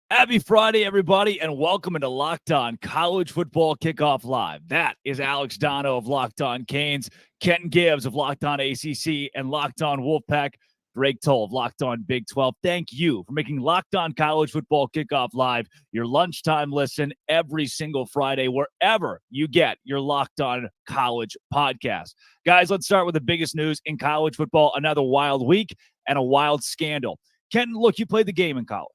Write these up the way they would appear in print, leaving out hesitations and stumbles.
Happy Friday, everybody, and welcome into Locked On College Football Kickoff Live. That is Alex Dono of Locked On Canes, Kenton Gibbs of Locked On ACC, and Locked On Wolfpack, Drake Toll of Locked On Big 12. Thank you for making Locked On College Football Kickoff Live your lunchtime listen every single Friday, wherever you get your Locked On College podcast. Guys, let's start with the biggest news in college football. Another wild week and a wild scandal. Kenton, look, you played the game in college.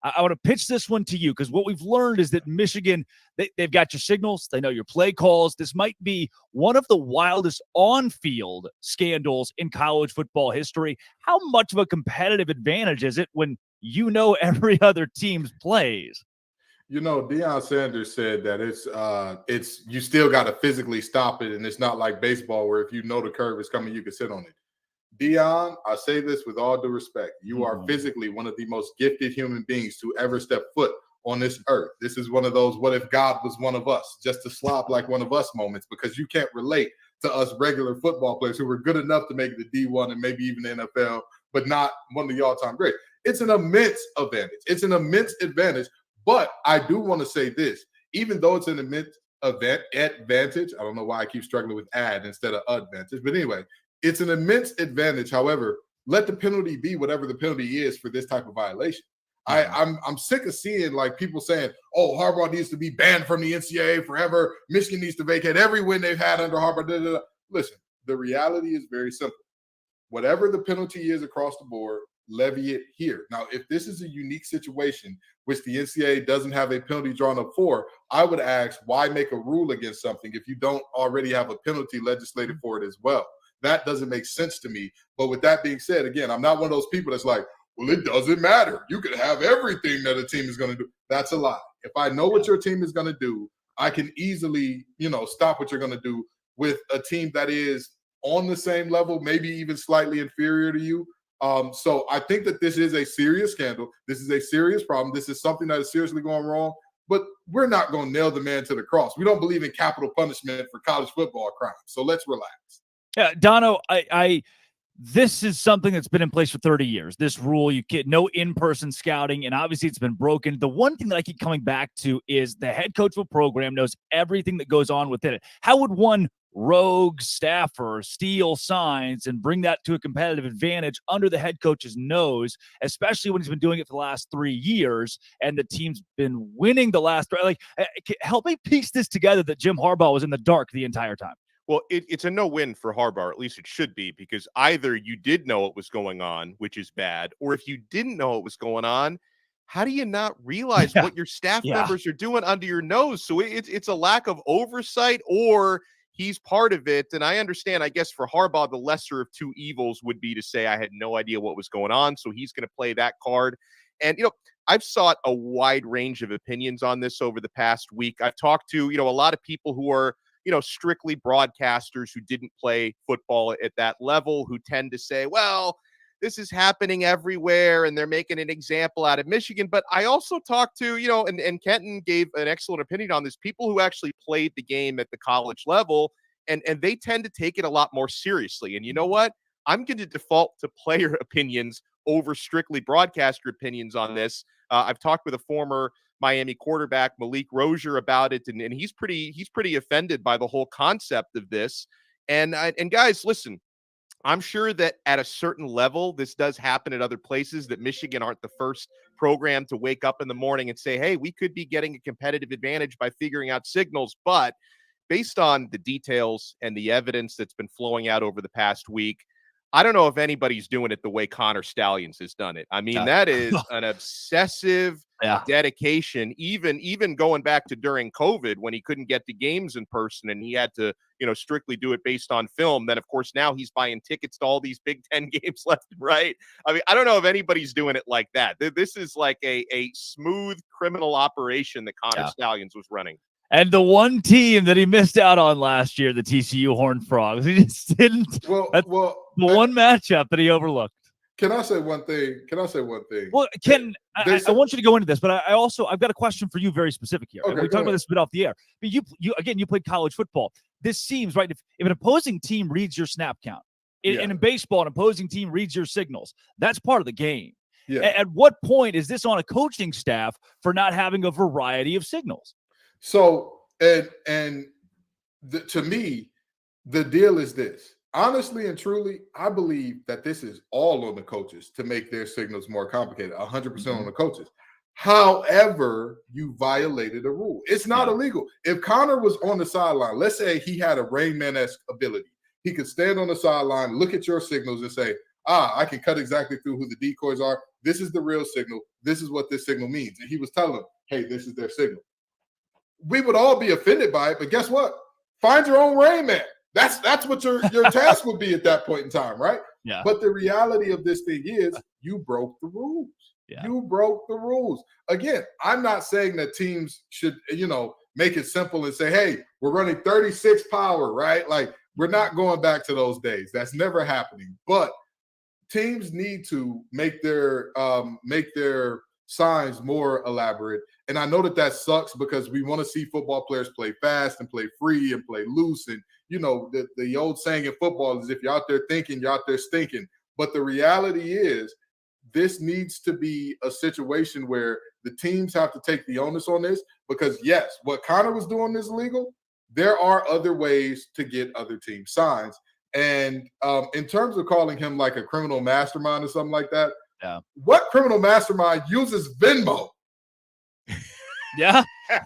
I want to pitch this one to you because what we've learned is that Michigan, they've got your signals. They know your play calls. This might be one of the wildest on-field scandals in college football history. How much of a competitive advantage is it when you know every other team's plays? You know, Deion Sanders said that it's you still got to physically stop it, and it's not like baseball where if you know the curve is coming, you can sit on it. Deion, I say this with all due respect. You are physically one of the most gifted human beings to ever step foot on this earth. This is one of those what if God was one of us, just to slop like one of us moments, because you can't relate to us regular football players who were good enough to make the D1 and maybe even the NFL, but not one of the all-time greats. It's an immense advantage. It's an immense advantage, but I do want to say this. Even though it's an immense advantage, I don't know why I keep struggling with ad instead of advantage, but anyway, it's an immense advantage. However, let the penalty be whatever the penalty is for this type of violation. I'm sick of seeing like people saying, "Oh, Harbaugh needs to be banned from the NCAA forever. Michigan needs to vacate every win they've had under Harbaugh." Da, da, da. Listen, the reality is very simple. Whatever the penalty is across the board, levy it here. Now, if this is a unique situation which the NCAA doesn't have a penalty drawn up for, I would ask, why make a rule against something if you don't already have a penalty legislated for it as well? That doesn't make sense to me. But with that being said, again, I'm not one of those people that's like, well, it doesn't matter. You can have everything that a team is going to do. That's a lie. If I know what your team is going to do, I can easily, stop what you're going to do with a team that is on the same level, maybe even slightly inferior to you. So I think that this is a serious scandal. This is a serious problem. This is something that is seriously going wrong. But we're not going to nail the man to the cross. We don't believe in capital punishment for college football crimes. So let's relax. Yeah, Dono, this is something that's been in place for 30 years. This rule, you get no in-person scouting, and obviously it's been broken. The one thing that I keep coming back to is the head coach of a program knows everything that goes on within it. How would one rogue staffer steal signs and bring that to a competitive advantage under the head coach's nose, especially when he's been doing it for the last 3 years and the team's been winning the last three? Like, help me piece this together that Jim Harbaugh was in the dark the entire time. Well, it's a no-win for Harbaugh, at least it should be, because either you did know what was going on, which is bad, or if you didn't know what was going on, how do you not realize what your staff members are doing under your nose? So it's a lack of oversight, or he's part of it. And I understand, I guess, for Harbaugh, the lesser of two evils would be to say, I had no idea what was going on, so he's going to play that card. And, I've sought a wide range of opinions on this over the past week. I've talked to, a lot of people who are, strictly broadcasters who didn't play football at that level, who tend to say, well, this is happening everywhere and they're making an example out of Michigan. But I also talked to, and Kenton gave an excellent opinion on this, people who actually played the game at the college level, and they tend to take it a lot more seriously. And you know what? I'm going to default to player opinions over strictly broadcaster opinions on this. I've talked with a former Miami quarterback, Malik Rozier, about it, and he's pretty offended by the whole concept of this. And guys, listen, I'm sure that at a certain level, this does happen at other places, that Michigan aren't the first program to wake up in the morning and say, hey, we could be getting a competitive advantage by figuring out signals. But based on the details and the evidence that's been flowing out over the past week, I don't know if anybody's doing it the way Connor Stallions has done it. I mean, that is an obsessive dedication, even going back to during COVID when he couldn't get to games in person and he had to, strictly do it based on film. Then, of course, now he's buying tickets to all these Big Ten games left and right. I mean, I don't know if anybody's doing it like that. This is like a smooth criminal operation that Connor Stallions was running. And the one team that he missed out on last year, the TCU Horned Frogs, he just didn't. The one matchup that he overlooked. Can I say one thing? Well, I want you to go into this, but I've got a question for you very specific here. Okay, We talked about this a bit off the air. But you played college football. This seems right. If an opposing team reads your snap count, and in baseball, an opposing team reads your signals, that's part of the game. Yeah. At what point is this on a coaching staff for not having a variety of signals? So, to me, the deal is this. Honestly and truly, I believe that this is all on the coaches to make their signals more complicated, 100% on the coaches. However, you violated a rule. It's not illegal. If Connor was on the sideline, let's say he had a Rain Man-esque ability. He could stand on the sideline, look at your signals and say, I can cut exactly through who the decoys are. This is the real signal. This is what this signal means. And he was telling them, hey, this is their signal. We would all be offended by it, but guess what? Find your own Rain Man. That's what your task would be at that point in time, right? Yeah. But the reality of this thing is you broke the rules. Yeah. You broke the rules. Again, I'm not saying that teams should, make it simple and say, hey, we're running 36 power, right? Like, we're not going back to those days. That's never happening. But teams need to make their signs more elaborate. And I know that sucks because we want to see football players play fast and play free and play loose. And, the old saying in football is if you're out there thinking, you're out there stinking. But the reality is this needs to be a situation where the teams have to take the onus on this because, yes, what Connor was doing is illegal. There are other ways to get other team signs. And in terms of calling him like a criminal mastermind or something like that, what criminal mastermind uses Venmo? Yeah.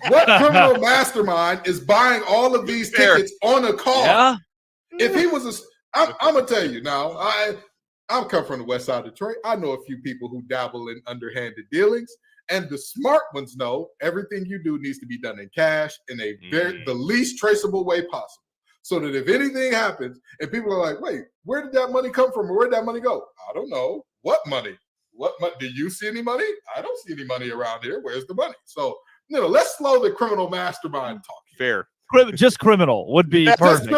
What criminal mastermind is buying all of these tickets on a card? Yeah. If he was I'm gonna tell you now, I'm come from the west side of Detroit. I know a few people who dabble in underhanded dealings, and the smart ones know everything you do needs to be done in cash in the least traceable way possible. So that if anything happens and people are like, wait, where did that money come from or where did that money go? I don't know. What money? Do you see any money? I don't see any money around here. Where's the money? So, let's slow the criminal mastermind talk. Fair. Just criminal would be perfect.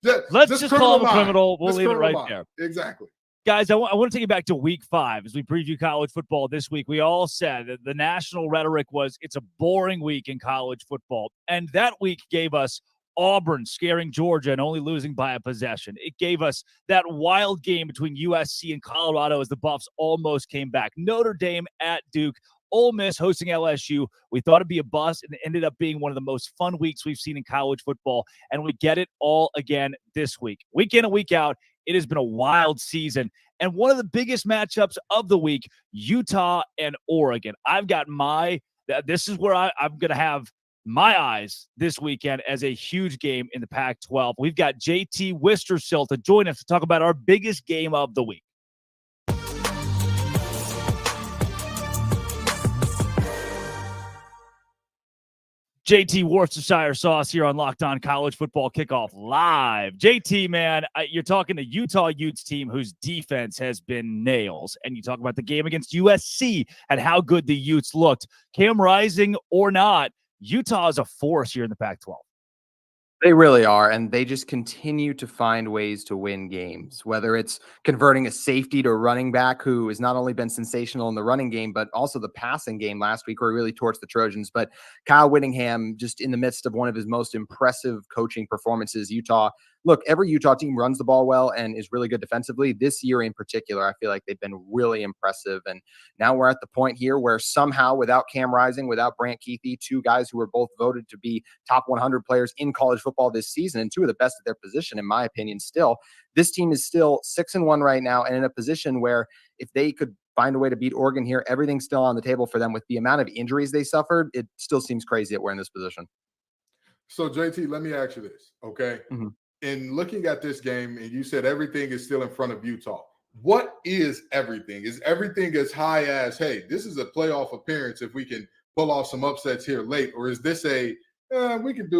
Let's just call him a criminal. We'll leave it right there. Exactly. Guys, I want to take you back to week 5 as we preview college football this week. We all said that the national rhetoric was it's a boring week in college football. And that week gave us Auburn scaring Georgia and only losing by a possession. It gave us that wild game between USC and Colorado as the Buffs almost came back. Notre Dame at Duke. Ole Miss hosting LSU. We thought it'd be a bust, and it ended up being one of the most fun weeks we've seen in college football, and we get it all again this week. Week in and week out, it has been a wild season, and one of the biggest matchups of the week, Utah and Oregon. This is where I'm going to have my eyes this weekend as a huge game in the Pac-12. We've got JT Wistersill to join us to talk about our biggest game of the week. JT Worcestershire sauce here on Locked On College Football Kickoff Live. JT, man, you're talking to Utah Utes team whose defense has been nails. And you talk about the game against USC and how good the Utes looked. Cam Rising or not, Utah is a force here in the Pac-12. They really are, and they just continue to find ways to win games, whether it's converting a safety to a running back who has not only been sensational in the running game, but also the passing game last week where he really torched the Trojans. But Kyle Whittingham, just in the midst of one of his most impressive coaching performances, look, every Utah team runs the ball well and is really good defensively. This year in particular, I feel like they've been really impressive. And now we're at the point here where somehow without Cam Rising, without Brant Keithy, two guys who were both voted to be top 100 players in college football this season and two of the best at their position, in my opinion, still, this team is still 6-1 right now and in a position where if they could find a way to beat Oregon here, everything's still on the table for them. With the amount of injuries they suffered, it still seems crazy that we're in this position. So, JT, let me ask you this, okay? Mm-hmm. In looking at this game, and you said everything is still in front of Utah. What is everything? Is everything as high as, hey, this is a playoff appearance if we can pull off some upsets here late? Or is this we could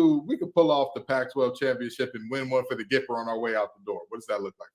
pull off the Pac-12 championship and win one for the Gipper on our way out the door? What does that look like?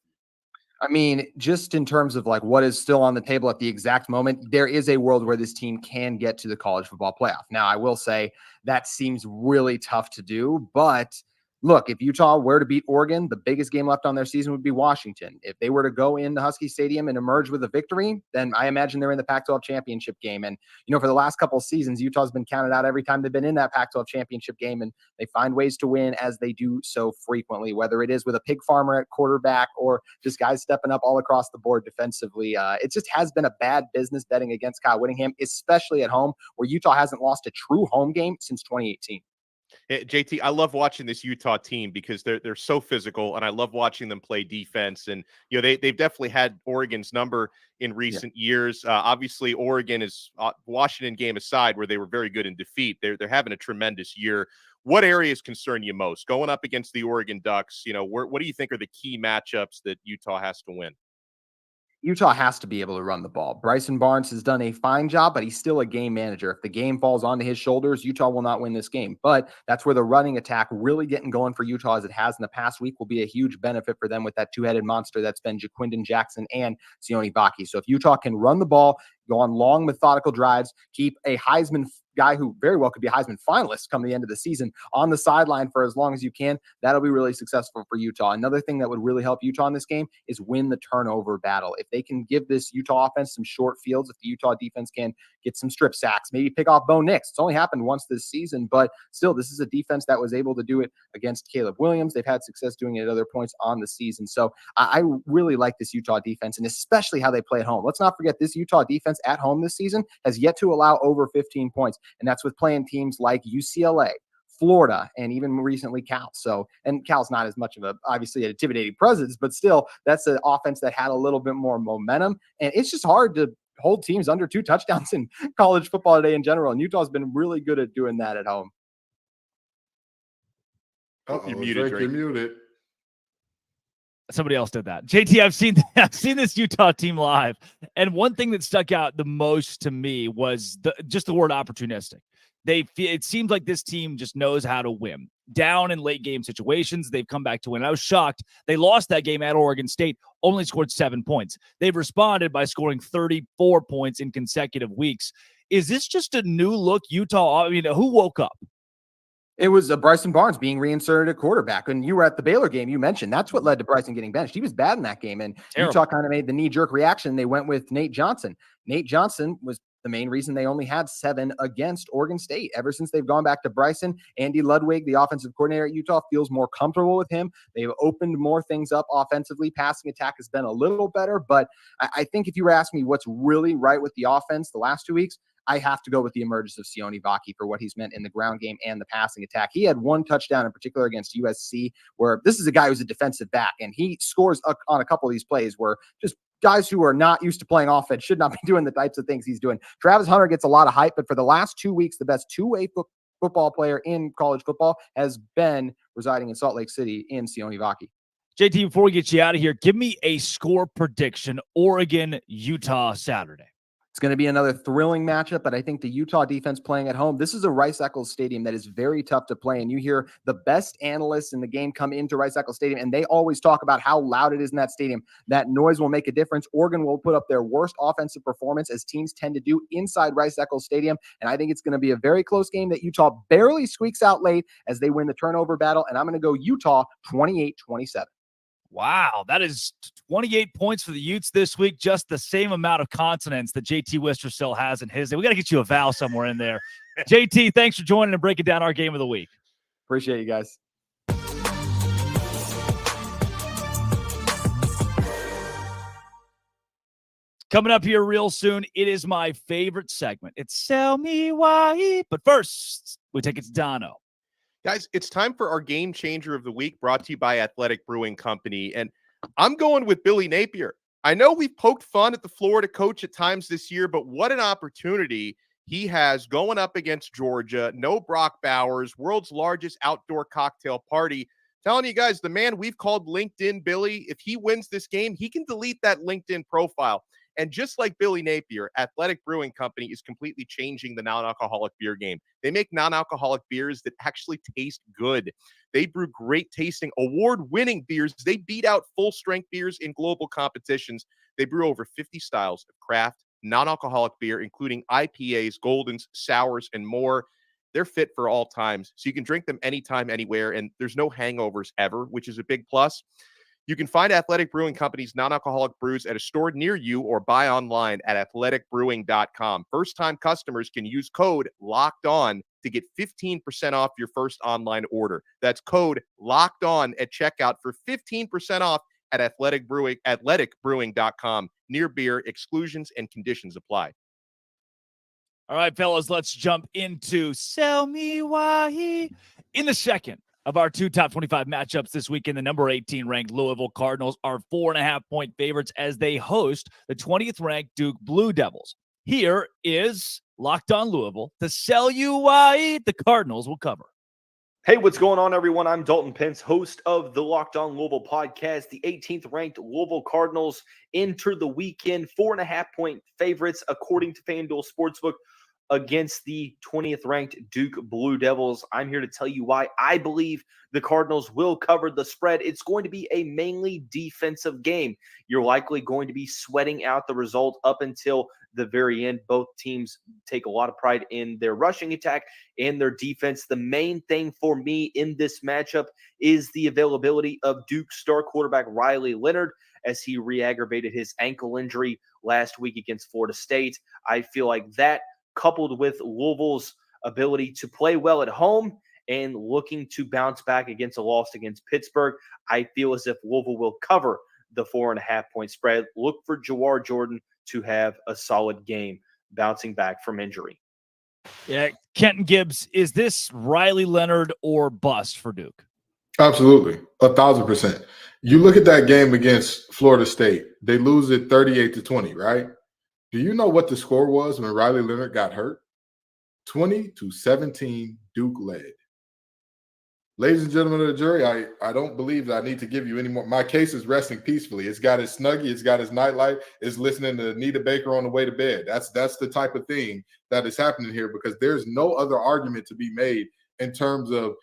I mean, just in terms of like what is still on the table at the exact moment, there is a world where this team can get to the college football playoff. Now, I will say that seems really tough to do, but look, if Utah were to beat Oregon, the biggest game left on their season would be Washington. If they were to go into Husky Stadium and emerge with a victory, then I imagine they're in the Pac-12 championship game. And, for the last couple of seasons, Utah's been counted out every time they've been in that Pac-12 championship game, and they find ways to win as they do so frequently, whether it is with a pig farmer at quarterback or just guys stepping up all across the board defensively. It just has been a bad business betting against Kyle Whittingham, especially at home, where Utah hasn't lost a true home game since 2018. JT, I love watching this Utah team because they're so physical, and I love watching them play defense. And they've definitely had Oregon's number in recent years. Obviously, Oregon is Washington game aside, where they were very good in defeat. They're having a tremendous year. What areas concern you most going up against the Oregon Ducks? What do you think are the key matchups that Utah has to win? Utah has to be able to run the ball. Bryson Barnes has done a fine job, but he's still a game manager. If the game falls onto his shoulders, Utah will not win this game. But that's where the running attack really getting going for Utah as it has in the past week will be a huge benefit for them with that two-headed monster that's been Jaquindon Jackson and Sione Vaki. So if Utah can run the ball, go on long, methodical drives, keep a Heisman guy who very well could be a Heisman finalist come the end of the season on the sideline for as long as you can, that'll be really successful for Utah. Another thing that would really help Utah in this game is win the turnover battle. If they can give this Utah offense some short fields, if the Utah defense can get some strip sacks, maybe pick off Bo Nix. It's only happened once this season, but still, this is a defense that was able to do it against Caleb Williams. They've had success doing it at other points on the season. So I really like this Utah defense, and especially how they play at home. Let's not forget this Utah defense at home this season has yet to allow over 15 points. And that's with playing teams like UCLA, Florida, and even recently Cal. And Cal's not as much of obviously an intimidating presence, but still that's an offense that had a little bit more momentum. And it's just hard to hold teams under 2 touchdowns in college football today in general. And Utah's been really good at doing that at home. You're muted, Drake. You're muted. Somebody else did that. JT, I've seen this Utah team live, and one thing that stuck out the most to me was just the word opportunistic. It seems like this team just knows how to win. Down in late game situations, they've come back to win. I was shocked. They lost that game at Oregon State, only scored 7 points. They've responded by scoring 34 points in consecutive weeks. Is this just a new look Utah? I mean, who woke up? It was Bryson Barnes being reinserted at quarterback. And you were at the Baylor game, you mentioned that's what led to Bryson getting benched. He was bad in that game. And Terrible. Utah kind of made the knee-jerk reaction. They went with Nate Johnson. Nate Johnson was the main reason they only had 7 against Oregon State. Ever since they've gone back to Bryson, Andy Ludwig, the offensive coordinator at Utah, feels more comfortable with him. They've opened more things up offensively. Passing attack has been a little better. But I think if you were asking me what's really right with the offense the last 2 weeks, I have to go with the emergence of Sione Vaki for what he's meant in the ground game and the passing attack. He had 1 touchdown in particular against USC, where this is a guy who's a defensive back, and he scores on a couple of these plays where just guys who are not used to playing offense should not be doing the types of things he's doing. Travis Hunter gets a lot of hype, but for the last 2 weeks, the best two-way football player in college football has been residing in Salt Lake City in Sione Vaki. JT, before we get you out of here, give me a score prediction, Oregon, Utah, Saturday. It's going to be another thrilling matchup, but I think the Utah defense playing at home, this is a Rice-Eccles Stadium that is very tough to play, and you hear the best analysts in the game come into Rice-Eccles Stadium, and they always talk about how loud it is in that stadium. That noise will make a difference. Oregon will put up their worst offensive performance, as teams tend to do inside Rice-Eccles Stadium, and I think it's going to be a very close game that Utah barely squeaks out late as they win the turnover battle, and I'm going to go Utah 28-27. Wow, that is 28 points for the Utes this week, just the same amount of consonants that JT Wistrcill has in his. We got to get you a vowel somewhere in there. JT, thanks for joining and breaking down our game of the week. Appreciate you guys. Coming up here real soon, it is my favorite segment. It's Sell Me Why. But first, we take it to Dono. Guys, it's time for our game changer of the week, brought to you by Athletic Brewing Company. And I'm going with Billy Napier. I know we've poked fun at the Florida coach at times this year, but what an opportunity he has going up against Georgia. No Brock Bowers, world's largest outdoor cocktail party. Telling you guys, the man we've called LinkedIn Billy, if he wins this game, he can delete that LinkedIn profile. And just like Billy Napier, Athletic Brewing Company is completely changing the non-alcoholic beer game. They make non-alcoholic beers that actually taste good. They brew great tasting, award-winning beers. They beat out full-strength beers in global competitions. They brew over 50 styles of craft, non-alcoholic beer, including IPAs, Goldens, sours, and more. they're fit for all times. So you can drink them anytime, anywhere, and there's no hangovers ever, which is a big plus. You can find Athletic Brewing Company's non-alcoholic brews at a store near you or buy online at athleticbrewing.com. First-time customers can use code LOCKEDON to get 15% off your first online order. That's code LOCKEDON at checkout for 15% off at athleticbrewing.com. Near beer, exclusions and conditions apply. All right, fellas, let's jump into Sell Me Why in the second of our two top 25 matchups this weekend. The number 18 ranked Louisville Cardinals are 4.5-point favorites as they host the 20th ranked Duke Blue Devils. Here is Locked On Louisville to sell you why the Cardinals will cover. Hey, what's going on, everyone? I'm Dalton Pence, host of the Locked On Louisville podcast. The 18th ranked Louisville Cardinals enter the weekend 4.5-point favorites, according to FanDuel Sportsbook, against the 20th ranked Duke Blue Devils. I'm here to tell you why I believe the Cardinals will cover the spread. It's going to be a mainly defensive game. You're likely going to be sweating out the result up until the very end. Both teams take a lot of pride in their rushing attack and their defense. The main thing for me in this matchup is the availability of Duke star quarterback Riley Leonard, as he re-aggravated his ankle injury last week against Florida State. I feel like that, coupled with Louisville's ability to play well at home and looking to bounce back against a loss against Pittsburgh, I feel as if Louisville will cover the 4.5-point spread. Look for Jawar Jordan to have a solid game bouncing back from injury. Yeah, Kenton Gibbs, is this Riley Leonard or bust for Duke? Absolutely, 1,000%. You look at that game against Florida State, they lose it 38-20, right? Do you know what the score was when Riley Leonard got hurt? 20-17, Duke led. Ladies and gentlemen of the jury, I don't believe that I need to give you any more. My case is resting peacefully. It's got its Snuggie. It's got its nightlight. It's listening to Anita Baker on the way to bed. That's the type of thing that is happening here, because there's no other argument to be made in terms of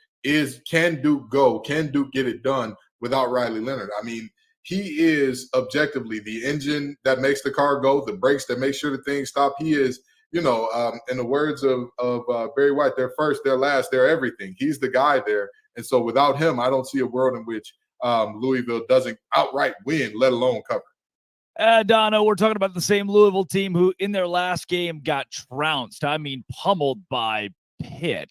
can Duke go? Can Duke get it done without Riley Leonard? I mean, he is objectively the engine that makes the car go, the brakes that make sure the things stop. He is, in the words of Barry White, they're first, they're last, they're everything. He's the guy there. And so without him, I don't see a world in which Louisville doesn't outright win, let alone cover. Dono, we're talking about the same Louisville team who in their last game got trounced. I mean, pummeled by Pitt.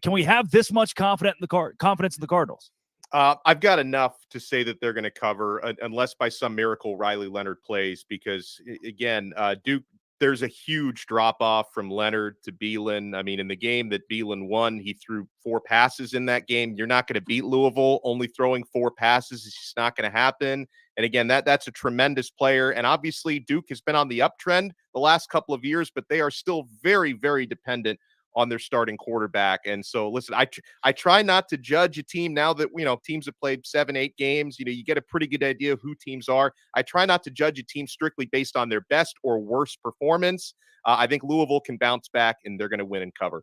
Can we have this much confidence in the Cardinals? I've got enough to say that they're going to cover, unless by some miracle Riley Leonard plays, because, again, Duke, there's a huge drop-off from Leonard to Beelan. I mean, in the game that Beelan won, he threw 4 passes in that game. You're not going to beat Louisville only throwing 4 passes. It's just not going to happen. And, again, that's a tremendous player. And, obviously, Duke has been on the uptrend the last couple of years, but they are still very, very dependent on their starting quarterback. And so, listen, I try not to judge a team now that, teams have played 7-8 games. You get a pretty good idea of who teams are. I try not to judge a team strictly based on their best or worst performance. I think Louisville can bounce back, and they're going to win and cover.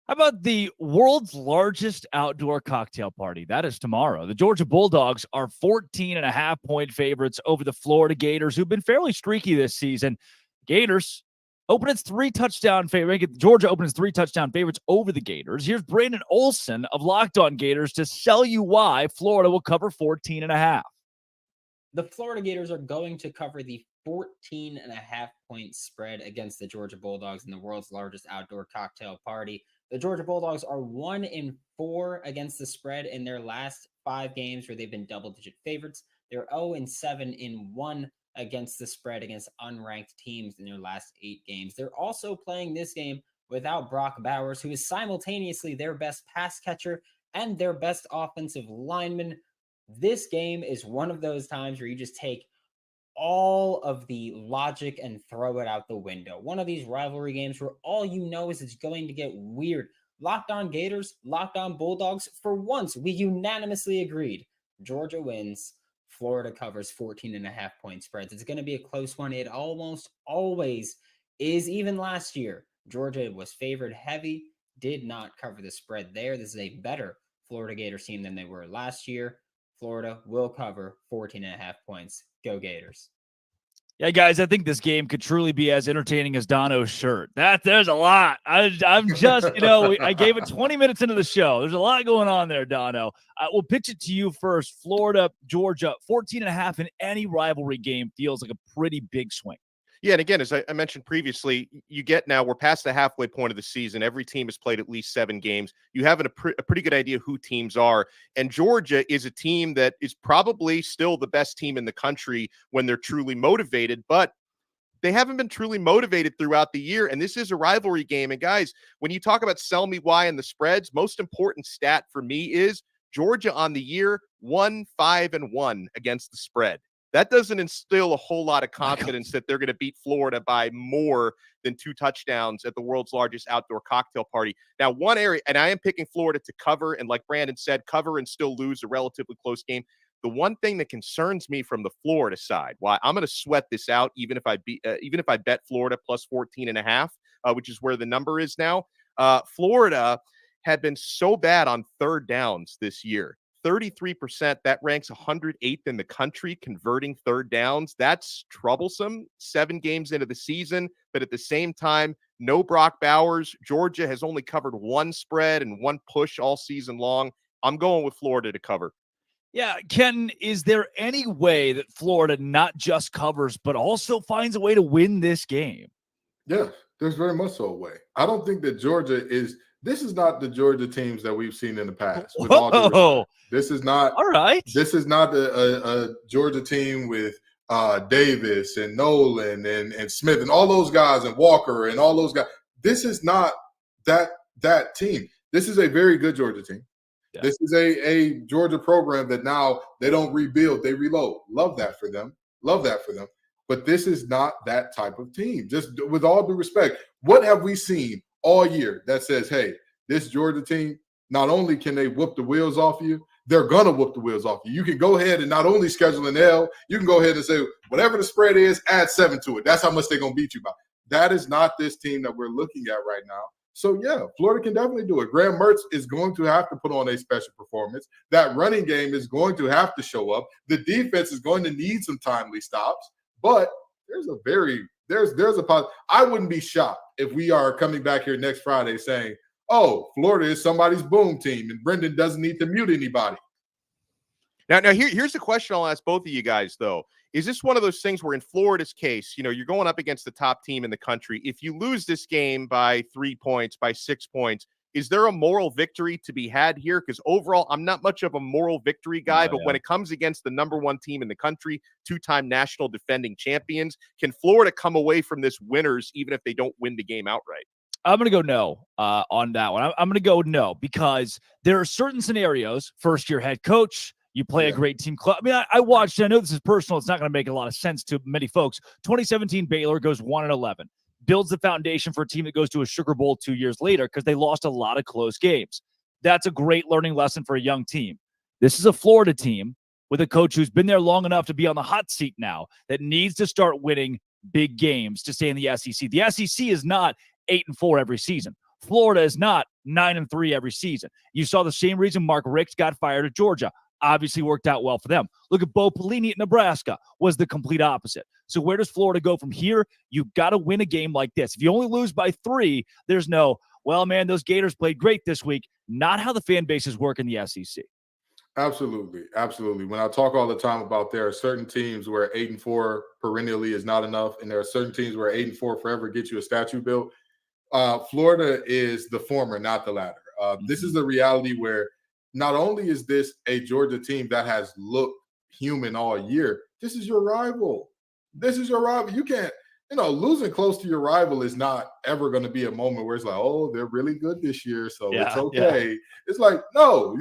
How about the world's largest outdoor cocktail party? That is tomorrow. The Georgia Bulldogs are 14.5-point favorites over the Florida Gators, who've been fairly streaky this season. Gators open its 3-touchdown favorite. Georgia opens 3-touchdown favorites over the Gators. Here's Brandon Olson of Locked On Gators to sell you why Florida will cover 14.5. The Florida Gators are going to cover the 14.5-point spread against the Georgia Bulldogs in the world's largest outdoor cocktail party. The Georgia Bulldogs are 1-4 against the spread in their last 5 games where they've been double-digit favorites. They're 0-7 in 1 against the spread against unranked teams in their last 8 games. They're also playing this game without Brock Bowers, who is simultaneously their best pass catcher and their best offensive lineman. This game is one of those times where you just take all of the logic and throw it out the window. One of these rivalry games where all you know is it's going to get weird. Locked On Gators, Locked On Bulldogs, for once, we unanimously agreed. Georgia wins. Florida covers 14.5-point spreads. It's going to be a close one. It almost always is. Even last year, Georgia was favored heavy, did not cover the spread there. This is a better Florida Gators team than they were last year. Florida will cover 14.5 points. Go Gators. Yeah, guys, I think this game could truly be as entertaining as Dono's shirt. There's a lot. I'm just, I gave it 20 minutes into the show. There's a lot going on there, Dono. We'll pitch it to you first. Florida, Georgia, 14.5 in any rivalry game feels like a pretty big swing. Yeah, and again, as I mentioned previously, we're past the halfway point of the season. Every team has played at least 7 games. You have a pretty good idea who teams are. And Georgia is a team that is probably still the best team in the country when they're truly motivated, but they haven't been truly motivated throughout the year. And this is a rivalry game. And guys, when you talk about sell me why and the spreads, most important stat for me is Georgia on the year 1-5-1 against the spread. That doesn't instill a whole lot of confidence that they're going to beat Florida by more than 2 touchdowns at the world's largest outdoor cocktail party. Now, one area, and I am picking Florida to cover, and like Brandon said, cover and still lose a relatively close game. The one thing that concerns me from the Florida side, why I'm going to sweat this out, even if I bet Florida plus 14.5, which is where the number is now. Florida had been so bad on third downs this year. 33%, that ranks 108th in the country converting third downs. That's troublesome 7 games into the season, but at the same time, no Brock Bowers. Georgia has only covered 1 spread and 1 push all season long. I'm going with Florida to cover. Yeah, Ken, is there any way that Florida not just covers, but also finds a way to win this game? Yeah, there's very much so a way. I don't think that Georgia is – this is not the Georgia teams that we've seen in the past. With all due respect. This is not – all right. This is not a Georgia team with Davis and Nolan and Smith and all those guys and Walker and all those guys. This is not that team. This is a very good Georgia team. Yeah. This is a Georgia program that now they don't rebuild, they reload. Love that for them. But this is not that type of team. Just with all due respect, what have we seen all year that says, hey, this Georgia team, not only can they whoop the wheels off you, they're going to whoop the wheels off you. You can go ahead and not only schedule an L, you can go ahead and say, whatever the spread is, add 7 to it. That's how much they're going to beat you by. That is not this team that we're looking at right now. So, yeah, Florida can definitely do it. Graham Mertz is going to have to put on a special performance. That running game is going to have to show up. The defense is going to need some timely stops. But there's a positive. I wouldn't be shocked if we are coming back here next Friday saying, oh, Florida is somebody's boom team and Brendan doesn't need to mute anybody. Now here's a question I'll ask both of you guys, though. Is this one of those things where in Florida's case, you're going up against the top team in the country. If you lose this game by 3 points, by 6 points, is there a moral victory to be had here? Because overall, I'm not much of a moral victory guy, but when it comes against the number 1 team in the country, 2-time national defending champions, can Florida come away from this winners even if they don't win the game outright? I'm going to go no on that one. I'm going to go no because there are certain scenarios, first-year head coach, you play a great team club. I mean, I watched, I know this is personal. It's not going to make a lot of sense to many folks. 2017 Baylor goes 1-11, builds the foundation for a team that goes to a Sugar Bowl 2 years later because they lost a lot of close games. That's a great learning lesson for a young team. This is a Florida team with a coach who's been there long enough to be on the hot seat now that needs to start winning big games to stay in the SEC. The SEC is not 8-4 every season. Florida is not 9-3 every season. You saw the same reason Mark Richt got fired at Georgia. Obviously worked out well for them. Look at Bo Pelini at Nebraska, was the complete opposite. So where does Florida go from here? You've got to win a game like this. If you only lose by 3, there's no, well, man, those Gators played great this week. Not how the fan bases work in the SEC. Absolutely. When I talk all the time about there are certain teams where 8-4 perennially is not enough, and there are certain teams where 8-4 forever gets you a statue built. Florida is the former, not the latter. This is the reality where not only is this a Georgia team that has looked human all year, this is your rival. You can't, losing close to your rival is not ever going to be a moment where it's like, oh, they're really good this year, so it's okay. Yeah. It's like, no,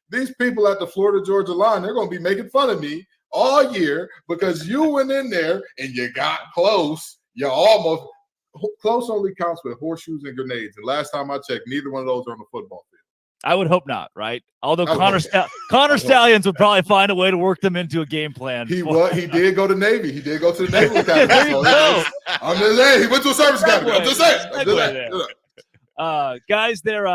these people at the Florida-Georgia line, they're going to be making fun of me all year because you went in there and you got close. You almost – close only counts with horseshoes and grenades. And last time I checked, neither one of those are on the football field. I would hope not, right? Although Connor Stallions would probably find a way to work them into a game plan. He did go to Navy. He did go to the Naval Academy. I'm just saying, he went to a service academy. I'm just saying. Guys, they're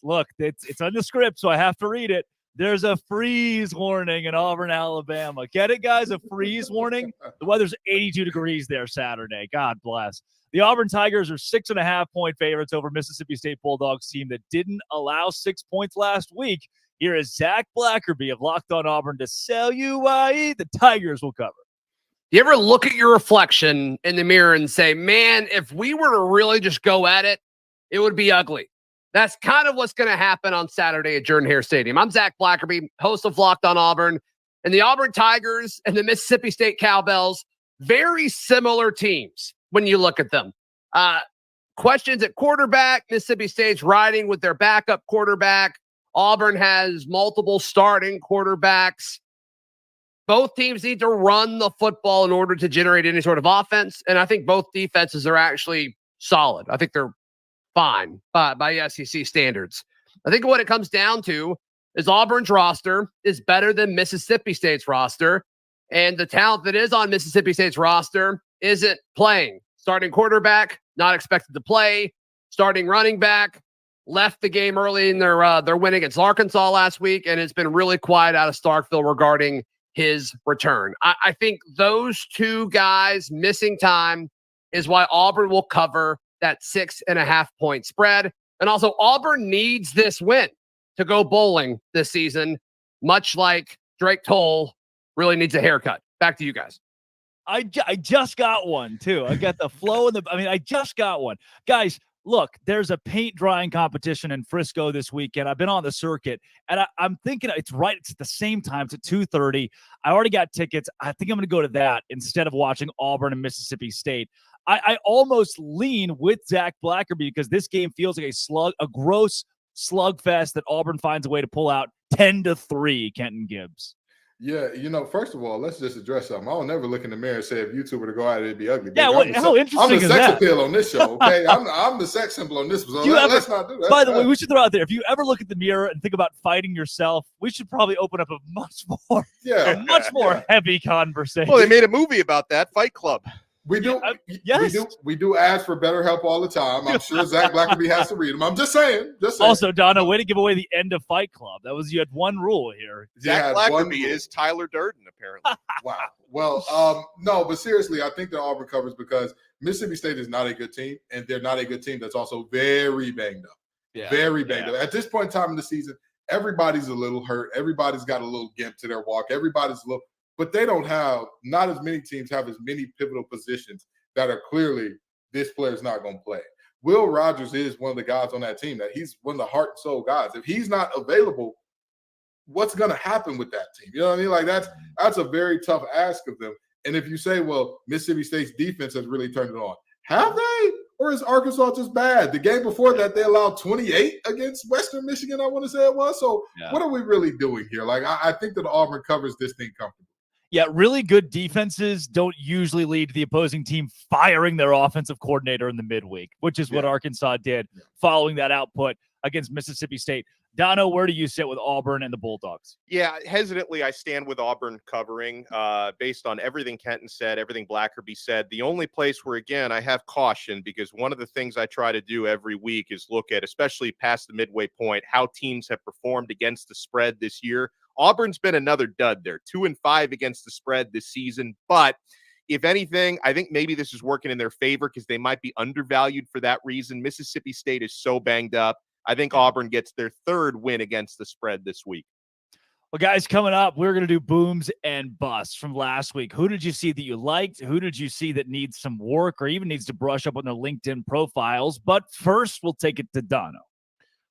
look, it's on the script, so I have to read it. There's a freeze warning in Auburn, Alabama. Get it, guys? A freeze warning? The weather's 82 degrees there Saturday. God bless. The Auburn Tigers are 6.5-point favorites over Mississippi State Bulldogs team that didn't allow 6 points last week. Here is Zach Blackerby of Locked On Auburn to sell you why the Tigers will cover. You ever look at your reflection in the mirror and say, man, if we were to really just go at it, it would be ugly. That's kind of what's going to happen on Saturday at Jordan-Hare Stadium. I'm Zach Blackerby, host of Locked On Auburn. And the Auburn Tigers and the Mississippi State Cowbells, very similar teams when you look at them. Questions at quarterback. Mississippi State's riding with their backup quarterback. Auburn has multiple starting quarterbacks. Both teams need to run the football in order to generate any sort of offense. And I think both defenses are actually solid. I think they're fine by SEC standards. I think what it comes down to is Auburn's roster is better than Mississippi State's roster. And the talent that is on Mississippi State's roster isn't playing. Starting quarterback, not expected to play. Starting running back, left the game early in their win against Arkansas last week. And it's been really quiet out of Starkville regarding his return. I think those two guys missing time is why Auburn will cover that 6.5-point spread. And also Auburn needs this win to go bowling this season, much like Drake Toll really needs a haircut. Back to you guys. I just got one too. I got the flow I just got one. Guys, look, there's a paint drying competition in Frisco this weekend. I've been on the circuit, and I'm thinking it's at the same time. It's at 2:30. I already got tickets. I think I'm going to go to that instead of watching Auburn and Mississippi State. I almost lean with Zach Blackerby because this game feels like a gross slugfest that Auburn finds a way to pull out 10-3, Kenton Gibbs. Yeah, first of all, let's just address something. I'll never look in the mirror and say if you two were to go at it, it'd be ugly. Yeah, how interesting I'm the is sex that? appeal on this show, okay? I'm the sex symbol on this one. So let's not do that. By the way, we should throw out there, if you ever look at the mirror and think about fighting yourself, we should probably open up a much more heavy conversation. Well, they made a movie about that, Fight Club. We do. Yes. We do ask for better help all the time. I'm sure Zach Blackerby has to read them. I'm just saying. Also, Donna, way to give away the end of Fight Club. You had one rule here. Zach Blackerby is Tyler Durden, apparently. Wow. Well, no, but seriously, I think that Auburn covers because Mississippi State is not a good team, and they're not a good team that's also very banged up. Yeah. Very banged up. At this point in time in the season, everybody's a little hurt. Everybody's got a little gimp to their walk. Everybody's a little. But they don't have, not as many teams have as many pivotal positions that are clearly this player's not going to play. Will Rogers is one of the guys on that team that he's one of the heart and soul guys. If he's not available, what's going to happen with that team? You know what I mean? Like that's a very tough ask of them. And if you say, well, Mississippi State's defense has really turned it on, have they? Or is Arkansas just bad? The game before that, they allowed 28 against Western Michigan, I want to say it was. So What are we really doing here? Like, I think that Auburn covers this thing comfortably. Yeah, really good defenses don't usually lead to the opposing team firing their offensive coordinator in the midweek, which is what Arkansas did following that output against Mississippi State. Dono, where do you sit with Auburn and the Bulldogs? Yeah, hesitantly, I stand with Auburn covering based on everything Kenton said, everything Blackerby said. The only place where, again, I have caution because one of the things I try to do every week is look at, especially past the midway point, how teams have performed against the spread this year. Auburn's been another dud there, 2-5 against the spread this season. But if anything, I think maybe this is working in their favor because they might be undervalued for that reason. Mississippi State is so banged up. I think Auburn gets their third win against the spread this week. Well, guys, coming up, we're going to do booms and busts from last week. Who did you see that you liked? Who did you see that needs some work or even needs to brush up on their LinkedIn profiles? But first, we'll take it to Dono.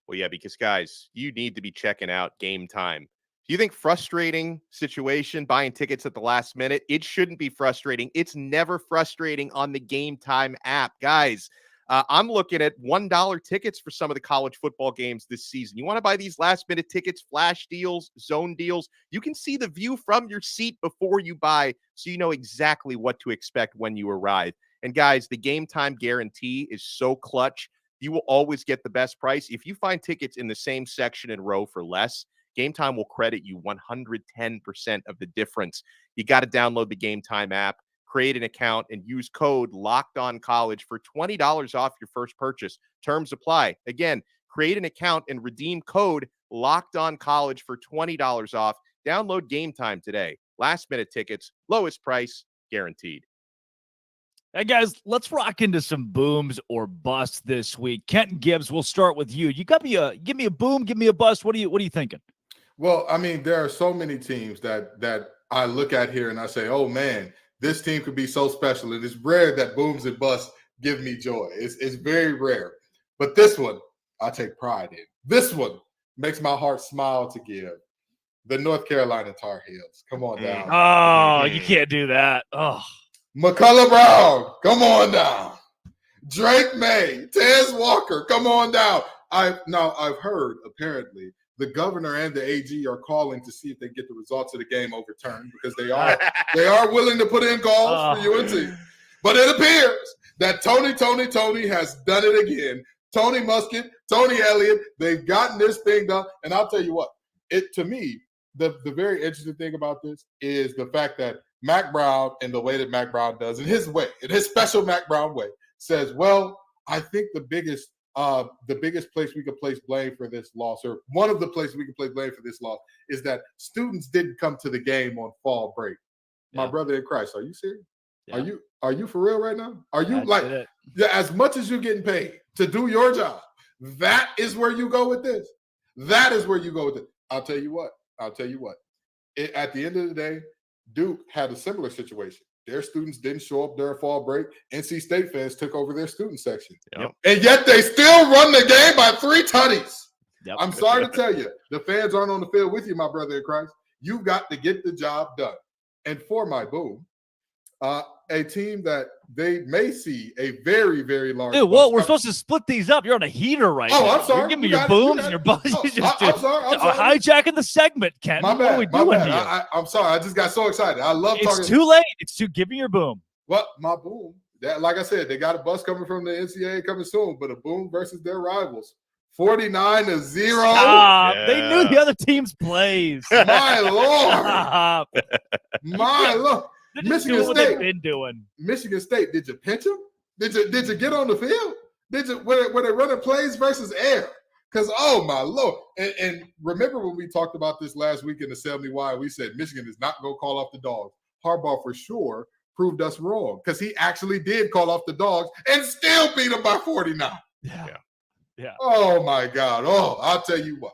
Well, yeah, because, guys, you need to be checking out Game Time. Do you think frustrating situation buying tickets at the last minute? It shouldn't be frustrating. It's never frustrating on the Game Time app. Guys, I'm looking at $1 tickets for some of the college football games this season. You want to buy these last-minute tickets, flash deals, zone deals? You can see the view from your seat before you buy, so you know exactly what to expect when you arrive. And, guys, the Game Time guarantee is so clutch. You will always get the best price. If you find tickets in the same section and row for less, Game Time will credit you 110% of the difference. You got to download the Game Time app, create an account, and use code LOCKEDONCollege for $20 off your first purchase. Terms apply. Again, create an account and redeem code Locked On College for $20 off. Download Game Time today. Last minute tickets, lowest price guaranteed. Hey guys, let's rock into some booms or busts this week. Kenton Gibbs, we'll start with you. You got me give me a boom, give me a bust. What are you thinking? Well, I mean, there are so many teams that I look at here and I say, oh man, this team could be so special. It is rare that booms and busts give me joy. It's very rare. But this one, I take pride in. This one makes my heart smile to give. The North Carolina Tar Heels. Come on down. Oh, you can't do that. Oh. McCullough Brown, come on down. Drake May, Tez Walker, come on down. I've heard apparently the governor and the AG are calling to see if they get the results of the game overturned because they are willing to put in calls for UNC. But it appears that Tony has done it again. Tony Muskett, Tony Elliott, they've gotten this thing done. And I'll tell you what, to me, the very interesting thing about this is the fact that Mac Brown, and the way that Mac Brown does, in his way, in his special Mac Brown way, says, well, I think the biggest place we could place blame for this loss, or one of the places we can place blame for this loss, is that students didn't come to the game on fall break. My brother in Christ, are you serious? Yeah. Are you for real right now? Are you as much as you're getting paid to do your job, that is where you go with this? That is where you go with it. I'll tell you what. At the end of the day, Duke had a similar situation. Their students didn't show up during fall break. NC State fans took over their student section. Yep. And yet they still run the game by 3 tutties. Yep. I'm sorry to tell you, the fans aren't on the field with you, my brother in Christ. You've got to get the job done. And for my boom, a team that they may see a very, very large. Dude, well, we're supposed to split these up. You're on a heater right now. I'm sorry. You're giving me your booms and your busts. I'm sorry. Hijacking the segment, Ken. My bad. What are we doing here? I'm sorry. I just got so excited. I love talking. It's too late. It's too giving your boom. Well, my boom. That, like I said, they got a bus coming from the NCAA coming soon, but a boom versus their rivals. 49-0. Stop. Yeah. They knew the other team's plays. My Lord. My Lord. Michigan State. What they've been doing. Michigan State. Did you pinch them? Did you get on the field? Did you were they running plays versus air? Because oh my Lord! And remember when we talked about this last week in the 70 wide, we said Michigan is not going to call off the dogs. Harbaugh for sure proved us wrong because he actually did call off the dogs and still beat them by 49. Yeah. Oh my God! Oh, I'll tell you what.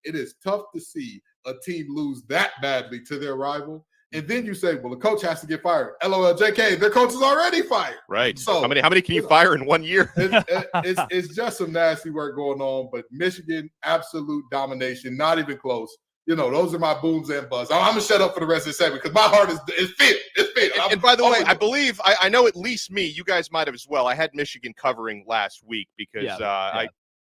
It is tough to see a team lose that badly to their rival. And then you say, well, the coach has to get fired. LOL, JK, their coach is already fired. Right. So how many can you fire in 1 year? It's just some nasty work going on. But Michigan, absolute domination, not even close. Those are my booms and busts. I'm gonna shut up for the rest of the segment because my heart is fit. It's fit. And by the way, I believe I know at least me. You guys might have as well. I had Michigan covering last week because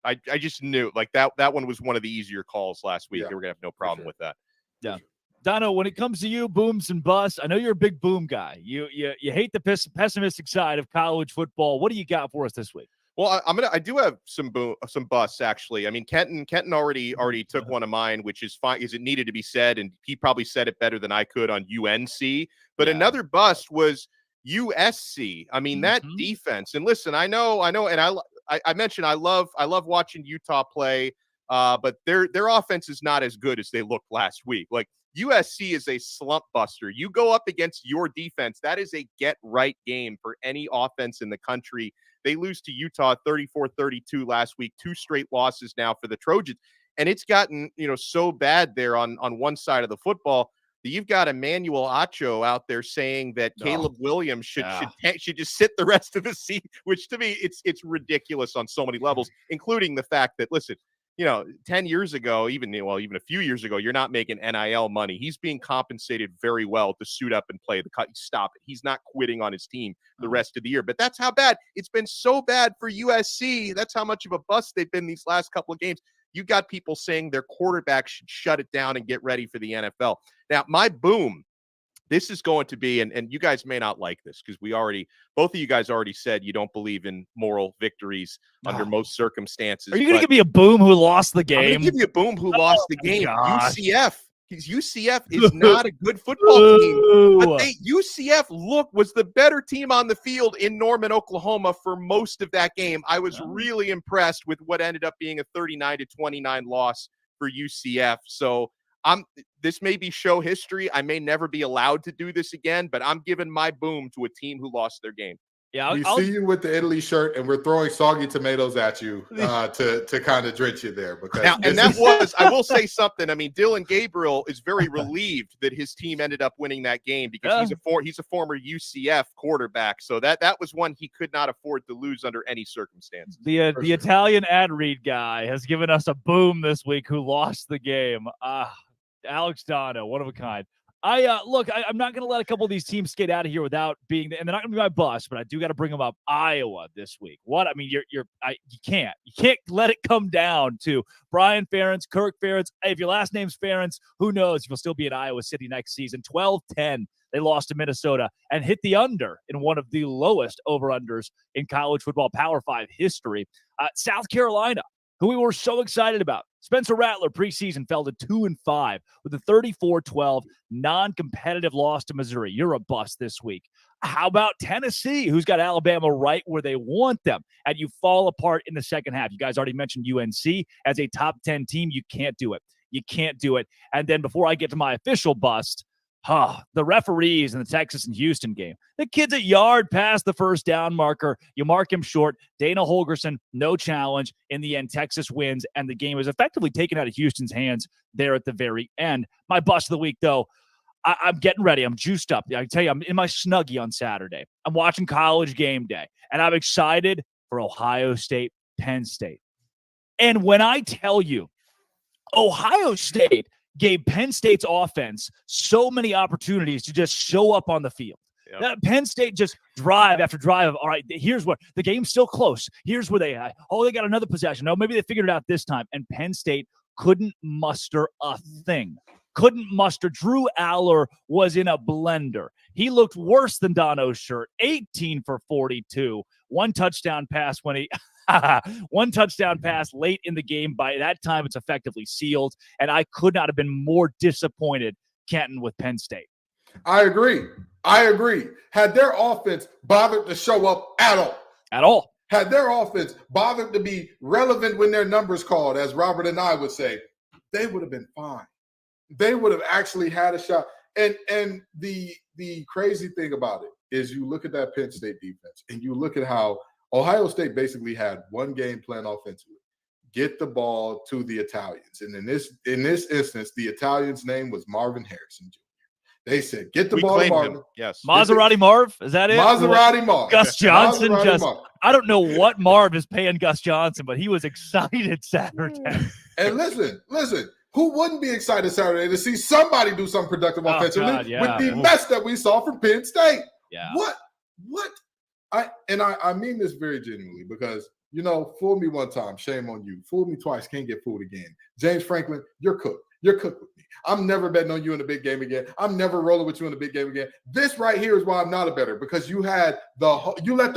I just knew that one was one of the easier calls last week. They were gonna have no problem with that. Yeah. Dono, when it comes to you, booms and busts, I know you're a big boom guy. You hate the pessimistic side of college football. What do you got for us this week? Well, I do have some busts actually. I mean, Kenton already took one of mine, which is fine because it needed to be said, and he probably said it better than I could on UNC. But another bust was USC. I mean, that defense. And listen, I know, and I mentioned I love watching Utah play, but their offense is not as good as they looked last week. Like USC is a slump buster. You go up against your defense. That is a get-right game for any offense in the country. They lose to Utah 34-32 last week, 2 straight losses now for the Trojans. And it's gotten, so bad there on one side of the football that you've got Emmanuel Acho out there saying that Caleb Williams should just sit the rest of the season, which to me, it's ridiculous on so many levels, including the fact that, listen, 10 years ago, even a few years ago, you're not making NIL money. He's being compensated very well to suit up and play the cut. Stop it. He's not quitting on his team the rest of the year. But that's how bad it's been. So bad for USC. That's how much of a bust they've been these last couple of games. You got people saying their quarterback should shut it down and get ready for the NFL. Now, my boom. This is going to be, and you guys may not like this because both of you guys already said you don't believe in moral victories under most circumstances. Are you going to give me a boom who lost the game? I'm going to give you a boom who lost the game. Gosh. UCF. because UCF is not a good football team. But UCF was the better team on the field in Norman, Oklahoma for most of that game. I was really impressed with what ended up being a 39-29 loss for UCF. So this may be show history. I may never be allowed to do this again, but I'm giving my boom to a team who lost their game. Yeah, we see you with the Italy shirt, and we're throwing soggy tomatoes at you to kind of drench you there. Because I will say something. I mean, Dylan Gabriel is very relieved that his team ended up winning that game because he's a former UCF quarterback. So that was one he could not afford to lose under any circumstances. The Italian ad read guy has given us a boom this week who lost the game. Alex Dono, one of a kind. I'm not going to let a couple of these teams skate out of here without being, and they're not going to be my bust, but I do got to bring them up. Iowa this week. What? I mean, you can't let it come down to Brian Ferentz, Kirk Ferentz. Hey, if your last name's Ferentz, who knows if you'll still be at Iowa City next season. 12-10, they lost to Minnesota and hit the under in one of the lowest over-unders in college football Power 5 history. South Carolina, who we were so excited about. Spencer Rattler preseason fell to 2-5 with a 34-12 non-competitive loss to Missouri. You're a bust this week. How about Tennessee, who's got Alabama right where they want them, and you fall apart in the second half? You guys already mentioned UNC as a top 10 team. You can't do it. You can't do it. And then before I get to my official bust, the referees in the Texas and Houston game. The kid's a yard past the first down marker. You mark him short. Dana Holgerson, no challenge. In the end, Texas wins, and the game is effectively taken out of Houston's hands there at the very end. My bust of the week, though, I'm getting ready. I'm juiced up. I can tell you, I'm in my Snuggie on Saturday. I'm watching College Game Day, and I'm excited for Ohio State, Penn State. And when I tell you, Ohio State gave Penn State's offense so many opportunities to just show up on the field. Yep. Penn State just drive after drive. All right, here's what the game's still close. Here's where they got another possession. No, maybe they figured it out this time. And Penn State couldn't muster a thing. Couldn't muster. Drew Aller was in a blender. He looked worse than Dono's shirt. 18 for 42. One touchdown pass one touchdown pass late in the game. By that time, it's effectively sealed, and I could not have been more disappointed, Kenton, with Penn State. I agree. Had their offense bothered to show up at all, had their offense bothered to be relevant when their numbers called, as Robert and I would say, they would have been fine. They would have actually had a shot. And the crazy thing about it is you look at that Penn State defense, and you look at how Ohio State basically had one game plan offensively. Get the ball to the Italians. And in this instance, the Italian's name was Marvin Harrison Jr. They said, get the ball to Marvin. Yes. Maserati Marv? Is that it? Maserati Marv. Gus Johnson Marv. I don't know what Marv is paying Gus Johnson, but he was excited Saturday. And listen, who wouldn't be excited Saturday to see somebody do something productive offensively with the mess that we saw from Penn State? Yeah. What? I mean this very genuinely because, fool me one time, shame on you. Fool me twice, can't get fooled again. James Franklin, you're cooked. You're cooked with me. I'm never betting on you in the big game again. I'm never rolling with you in the big game again. This right here is why I'm not a bettor, because you let the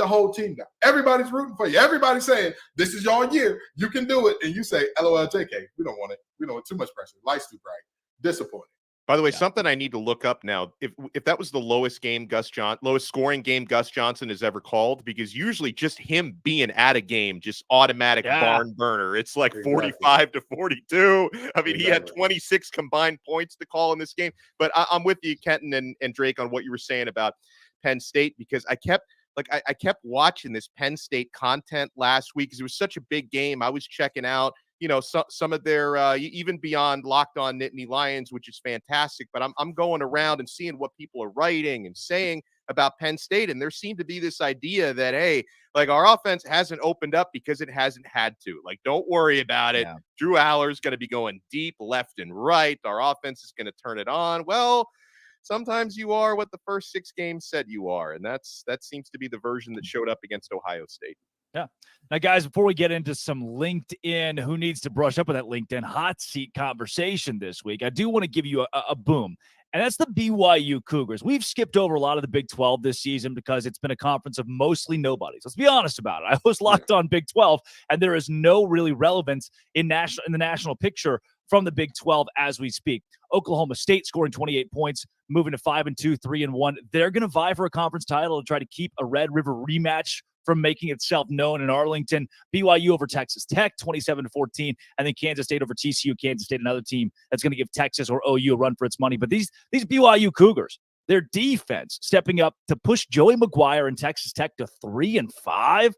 whole team down. Everybody's rooting for you. Everybody's saying, this is your year. You can do it. And you say, LOL, JK, we don't want it. We don't want too much pressure. Life's too bright. Disappointing. By the way, something I need to look up now, if that was the lowest scoring game Gus Johnson has ever called, because usually just him being at a game, just automatic barn burner. It's like 45 to 42. I mean, he had 26 combined points to call in this game. But I'm with you, Kenton and Drake, on what you were saying about Penn State, because I kept watching this Penn State content last week because it was such a big game. I was checking out some of their even beyond Locked On Nittany Lions, which is fantastic. But I'm going around and seeing what people are writing and saying about Penn State. And there seemed to be this idea that, hey, like our offense hasn't opened up because it hasn't had to. Like, don't worry about it. Yeah. Drew Aller's going to be going deep left and right. Our offense is going to turn it on. Well, sometimes you are what the first 6 games said you are. And that seems to be the version that showed up against Ohio State. Yeah. Now, guys, before we get into some LinkedIn, who needs to brush up with that LinkedIn hot seat conversation this week, I do want to give you a boom. And that's the BYU Cougars. We've skipped over a lot of the Big 12 this season because it's been a conference of mostly nobodies. Let's be honest about it. I was locked on Big 12, and there is no really relevance in the national picture from the Big 12 as we speak. Oklahoma State scoring 28 points, moving to 5-2, 3-1. They're going to vie for a conference title to try to keep a Red River rematch from making itself known in Arlington. BYU over Texas Tech, 27-14, and then Kansas State over TCU. Kansas State, another team that's going to give Texas or OU a run for its money. But these BYU Cougars, their defense stepping up to push Joey McGuire and Texas Tech to 3-5.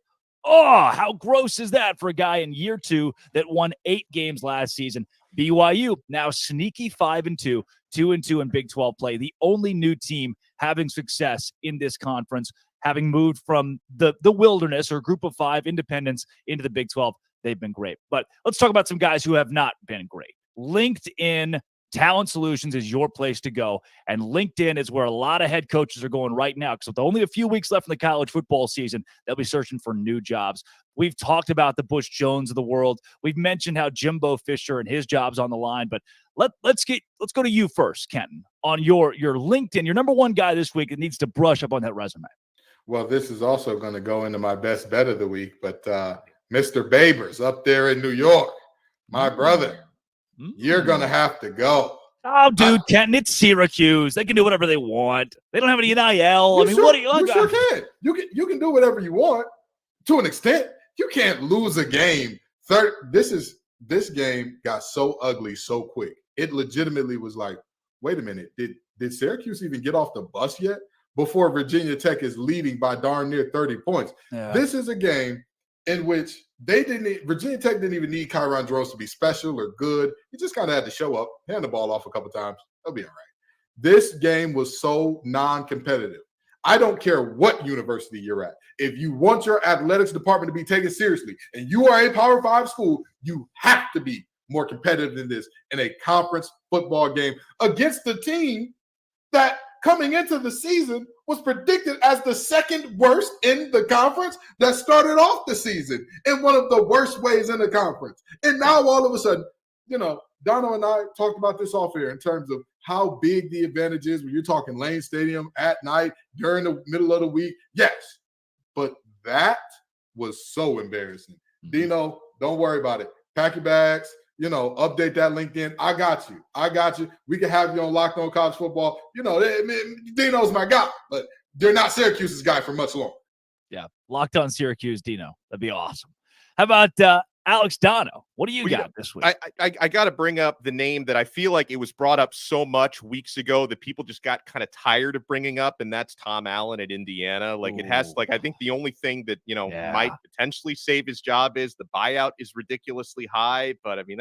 Oh, how gross is that for a guy in year 2 that won 8 games last season? BYU now sneaky 5-2, 2-2 in Big 12 play. The only new team having success in this conference, having moved from the wilderness or group of 5 independents into the Big 12. They've been great. But let's talk about some guys who have not been great. LinkedIn Talent Solutions is your place to go. And LinkedIn is where a lot of head coaches are going right now, because with only a few weeks left in the college football season, they'll be searching for new jobs. We've talked about the Bush Jones of the world. We've mentioned how Jimbo Fisher and his job's on the line. But let's go to you first, Kenton, on your LinkedIn, your number one guy this week that needs to brush up on that resume. Well, this is also going to go into my best bet of the week, but Mr. Babers up there in New York, my brother, you're going to have to go. Oh, dude, Kenton, it's Syracuse. They can do whatever they want. They don't have any NIL. I mean, what do you? You sure can. You can do whatever you want to an extent. You can't lose a game. This game got so ugly so quick. It legitimately was like, wait a minute, did Syracuse even get off the bus yet? Before Virginia Tech is leading by darn near 30 points. Yeah. This is a game in which Virginia Tech didn't even need Kyron Drones to be special or good. He just kind of had to show up, hand the ball off a couple times. They'll be all right. This game was so non-competitive. I don't care what university you're at. If you want your athletics department to be taken seriously and you are a Power 5 school, you have to be more competitive than this in a conference football game against the team that coming into the season was predicted as the second worst in the conference that started off the season in one of the worst ways in the conference. And now all of a sudden, Dono and I talked about this off air in terms of how big the advantage is when you're talking Lane Stadium at night during the middle of the week. Yes, but that was so embarrassing. Dino, don't worry about it. Pack your bags. Update that LinkedIn. I got you. We can have you on Locked On College Football. Dino's my guy, but they're not Syracuse's guy for much longer. Yeah, Locked On Syracuse, Dino. That'd be awesome. How about Alex Dono? What do you got this week? I got to bring up the name that I feel like it was brought up so much weeks ago that people just got kind of tired of bringing up, and that's Tom Allen at Indiana. It has, I think the only thing that, might potentially save his job is the buyout is ridiculously high. But I mean,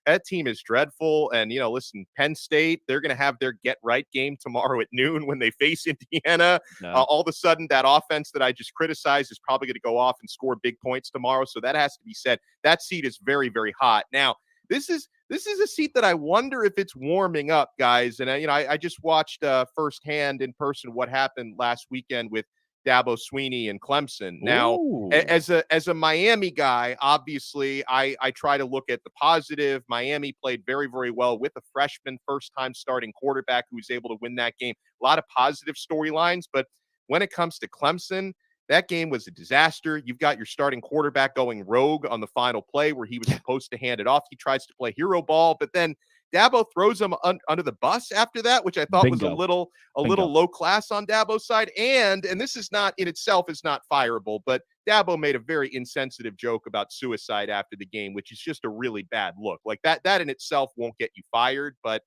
that team is dreadful. And, listen, Penn State, they're going to have their get right game tomorrow at noon when they face Indiana. No. All of a sudden, that offense that I just criticized is probably going to go off and score big points tomorrow. So that has to be said. That seat is very, very hot. Now, this is a seat that I wonder if it's warming up, guys. And, I just watched firsthand in person what happened last weekend with Dabo Swinney and Clemson. Now, as a Miami guy, obviously, I try to look at the positive. Miami played very, very well with a freshman, first-time starting quarterback who was able to win that game. A lot of positive storylines, but when it comes to Clemson, that game was a disaster. You've got your starting quarterback going rogue on the final play where he was supposed to hand it off. He tries to play hero ball, but then Dabo throws him under the bus after that, which I thought was a little low class on Dabo's side. And this is not in itself is not fireable, but Dabo made a very insensitive joke about suicide after the game, which is just a really bad look. That in itself won't get you fired, but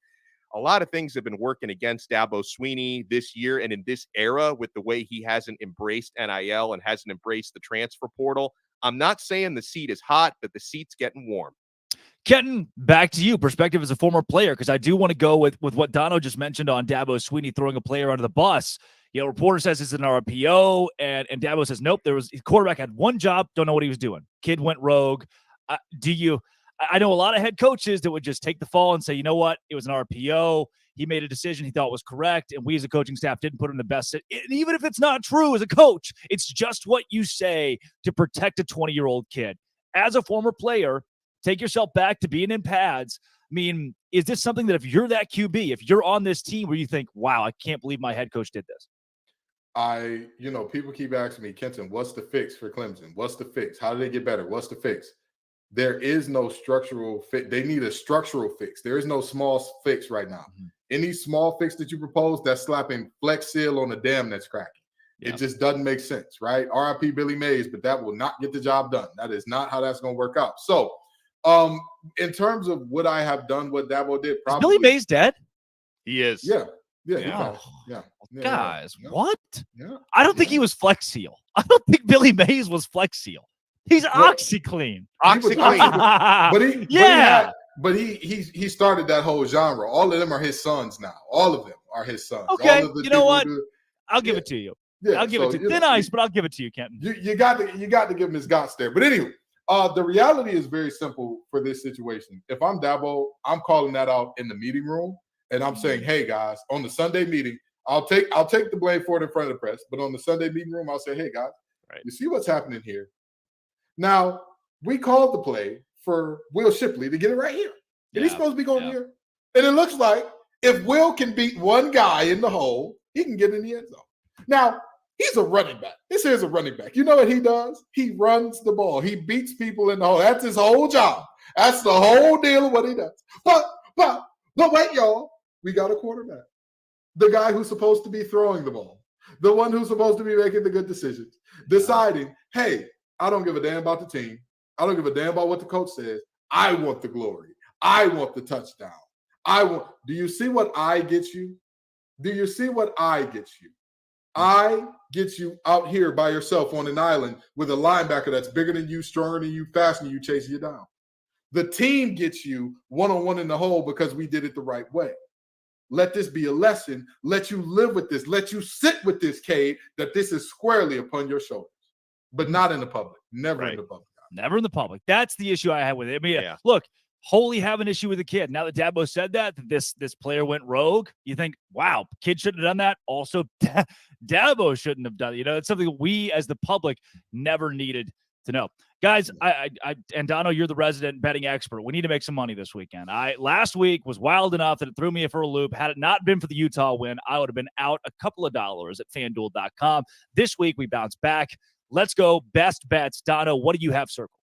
a lot of things have been working against Dabo Swinney this year and in this era with the way he hasn't embraced NIL and hasn't embraced the transfer portal. I'm not saying the seat is hot, but the seat's getting warm. Kenton, back to you. Perspective as a former player, because I do want to go with what Dono just mentioned on Dabo Swinney throwing a player under the bus. Reporter says it's an RPO, and Dabo says, nope, his quarterback had one job, don't know what he was doing. Kid went rogue. I know a lot of head coaches that would just take the fall and say, you know what, it was an RPO. He made a decision he thought was correct, and we as a coaching staff didn't put him in the best. And even if it's not true as a coach, it's just what you say to protect a 20-year-old kid. As a former player, take yourself back to being in pads. I mean, is this something that if you're that QB, if you're on this team where you think, wow, I can't believe my head coach did this? People keep asking me, Kenton, what's the fix for Clemson? What's the fix? How do they get better? What's the fix? there is no structural fix. They need a structural fix. There is no small fix right now. Mm-hmm. Any small fix that you propose, that's slapping Flex Seal on a dam that's cracking. Yep. It just doesn't make sense, right? RIP Billy Mays, but that will not get the job done. That is not how that's going to work out. So, in terms of what I have done, what Dabo did, probably Is Billy Mays dead? He is. Yeah. Oh, Yeah. Guys, Yeah. what? Yeah. I don't think he was Flex Seal. I don't think Billy Mays was Flex Seal. He's OxyClean. OxyClean. But he started that whole genre. All of them are his sons now. All of them are his sons. Okay, All of the you know what? people I'll give it to you. Yeah, I'll give it to you. Thin ice, but I'll give it to you, Kenton. You got to give him his guts there. But anyway, the reality is very simple for this situation. If I'm Dabo, I'm calling that out in the meeting room, and I'm saying, hey guys, on the Sunday meeting, I'll take the blame for it in front of the press. But on the Sunday meeting room, I'll say, hey guys, you see what's happening here? Now, we called the play for Will Shipley to get it right here. And he's supposed to be going here. And it looks like if Will can beat one guy in the hole, he can get in the end zone. Now, he's a running back. This here's a running back. You know what he does? He runs the ball. He beats people in the hole. That's his whole job. That's the whole deal of what he does. But wait, y'all. We got a quarterback. The guy who's supposed to be throwing the ball. The one who's supposed to be making the good decisions. Deciding, hey, I don't give a damn about the team. I don't give a damn about what the coach says. I want the glory. I want the touchdown. Do you see what I get you? Do you see what I get you? I get you out here by yourself on an island with a linebacker that's bigger than you, stronger than you, faster than you, chasing you down. The team gets you one-on-one in the hole because we did it the right way. Let this be a lesson. Let you live with this. Let you sit with this, Cade, that this is squarely upon your shoulders, but not in the public. Never in the public. Never in the public. That's the issue I have with it. I mean, look, wholly have an issue with the kid. Now that Dabo said that this player went rogue, you think, wow, kid shouldn't have done that. Also, Dabo shouldn't have done it. You know, it's something we as the public never needed to know. Guys, and Dono, you're the resident betting expert. We need to make some money this weekend. Last week was wild enough that it threw me for a loop. Had it not been for the Utah win, I would have been out a couple of dollars at FanDuel.com. This week we bounced back. Let's go. Best bets. Dono, what do you have circled?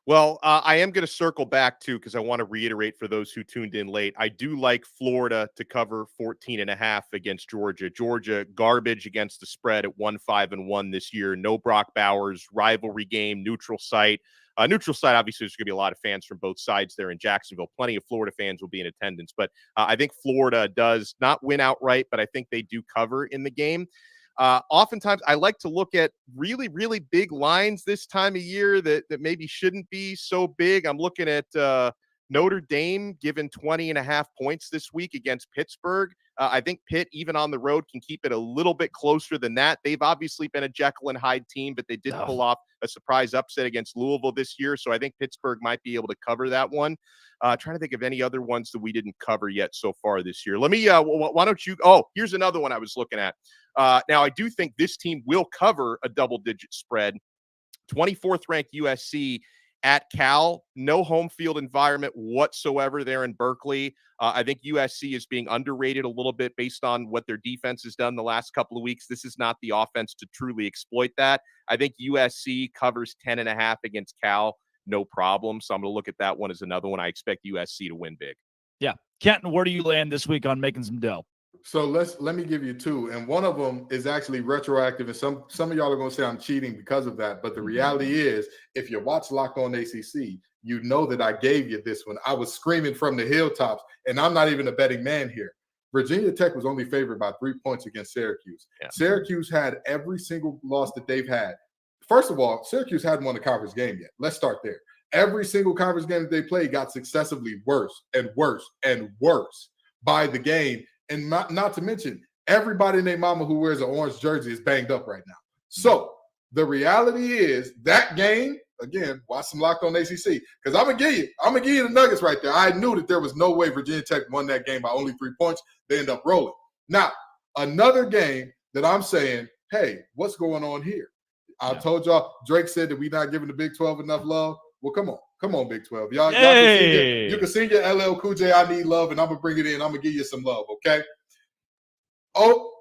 Well, I am going to circle back too, because I want to reiterate for those who tuned in late. I do like Florida to cover 14.5 against Georgia. Georgia garbage against the spread at 1-5-1 this year. No Brock Bowers, rivalry game, neutral site. Neutral site, obviously, there's going to be a lot of fans from both sides there in Jacksonville. Plenty of Florida fans will be in attendance. But I think Florida does not win outright, but I think they do cover in the game. Oftentimes, I like to look at really, really big lines this time of year that maybe shouldn't be so big. I'm looking at Notre Dame given 20.5 points this week against Pittsburgh. I think Pitt, even on the road, can keep it a little bit closer than that. They've obviously been a Jekyll and Hyde team, but they did pull off a surprise upset against Louisville this year. So I think Pittsburgh might be able to cover that one. Trying to think of any other ones that we didn't cover yet so far this year. Let me, why don't you, here's another one I was looking at. Now, I do think this team will cover a double-digit spread. 24th ranked USC at Cal. No home field environment whatsoever there in Berkeley. I think USC is being underrated a little bit based on what their defense has done the last couple of weeks. This is not the offense to truly exploit that. I think USC covers 10.5 against Cal. No problem. So I'm going to look at that one as another one. I expect USC to win big. Yeah. Kenton, where do you land this week on making some dough? So let me give you two, and one of them is actually retroactive, and some of y'all are going to say I'm cheating because of that. But the reality is, if you watch Locked On ACC, you know that I gave you this one. I was screaming from the hilltops, and I'm not even a betting man here. Virginia Tech was only favored by 3 points against Syracuse. Yeah. Syracuse had every single loss that they've had. First of all, Syracuse hadn't won a conference game yet. Let's start there. Every single conference game that they played got successively worse and worse and worse by the game. And not to mention, everybody in their mama who wears an orange jersey is banged up right now. So the reality is that game, again, watch some Locked On ACC, because I'm gonna give you the nuggets right there. I knew that there was no way Virginia Tech won that game by only 3 points. They end up rolling. Now, another game that I'm saying, hey, what's going on here? I told y'all, Drake said that we're not giving the Big 12 enough love. Well, come on, Big 12. Y'all you can sing your LL Cool J, I Need Love, and I'm going to bring it in. I'm going to give you some love, okay?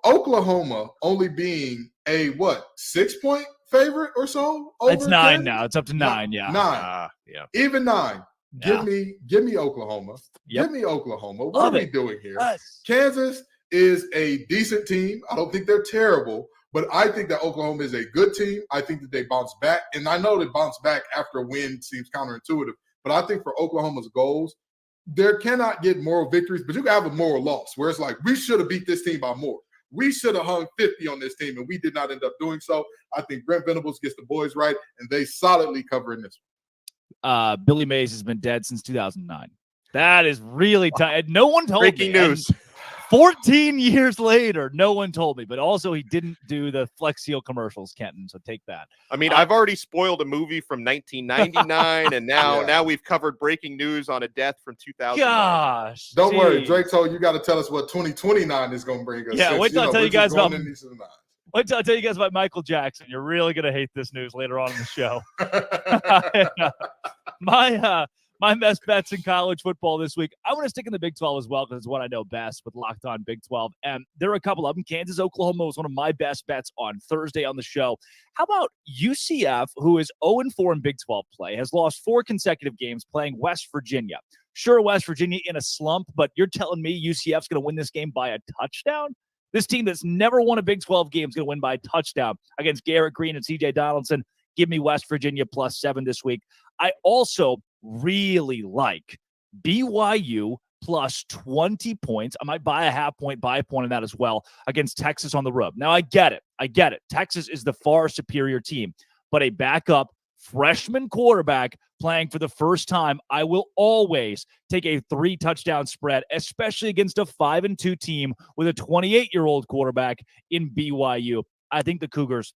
Oklahoma only being a 6-point favorite or so. It's 9 Kansas? now. It's up to 9. Yeah. 9. Yeah. Even 9. Yeah. Give me Oklahoma. Yep. Give me Oklahoma. What Love are we it. doing here? Yes. Kansas is a decent team. I don't think they're terrible, but I think that Oklahoma is a good team. I think that they bounce back. And I know that bounce back after a win seems counterintuitive, but I think for Oklahoma's goals, there cannot get moral victories, but you can have a moral loss where it's like, we should have beat this team by more. We should have hung 50 on this team, and we did not end up doing so. I think Brent Venables gets the boys right, and they solidly cover in this one. Billy Mays has been dead since 2009. That is really tough. No one told me. Breaking news. 14 years later, no one told me. But also, he didn't do the Flex Seal commercials, Kenton. So take that. I mean, I've already spoiled a movie from 1999, and now we've covered breaking news on a death from 2000. Gosh. Don't worry, geez. Drake told you got to tell us what 2029 is going to bring us. Yeah, wait till I tell you guys about. Wait till I tell you guys about Michael Jackson. You're really gonna hate this news later on in the show. My best bets in college football this week. I'm going to stick in the Big 12 as well because it's what I know best with Locked On Big 12. And there are a couple of them. Kansas, Oklahoma was one of my best bets on Thursday on the show. How about UCF, who is 0-4 in Big 12 play, has lost 4 consecutive games playing West Virginia. Sure, West Virginia in a slump, but you're telling me UCF's going to win this game by a touchdown? This team that's never won a Big 12 game is going to win by a touchdown against Garrett Green and C.J. Donaldson. Give me West Virginia +7 this week. I also really like BYU +20 points. I might buy a half point, buy a point on that as well against Texas on the road. Now, I get it. Texas is the far superior team, but a backup freshman quarterback playing for the first time, I will always take a 3-touchdown spread, especially against a 5-2 team with a 28-year-old quarterback in BYU. I think the Cougars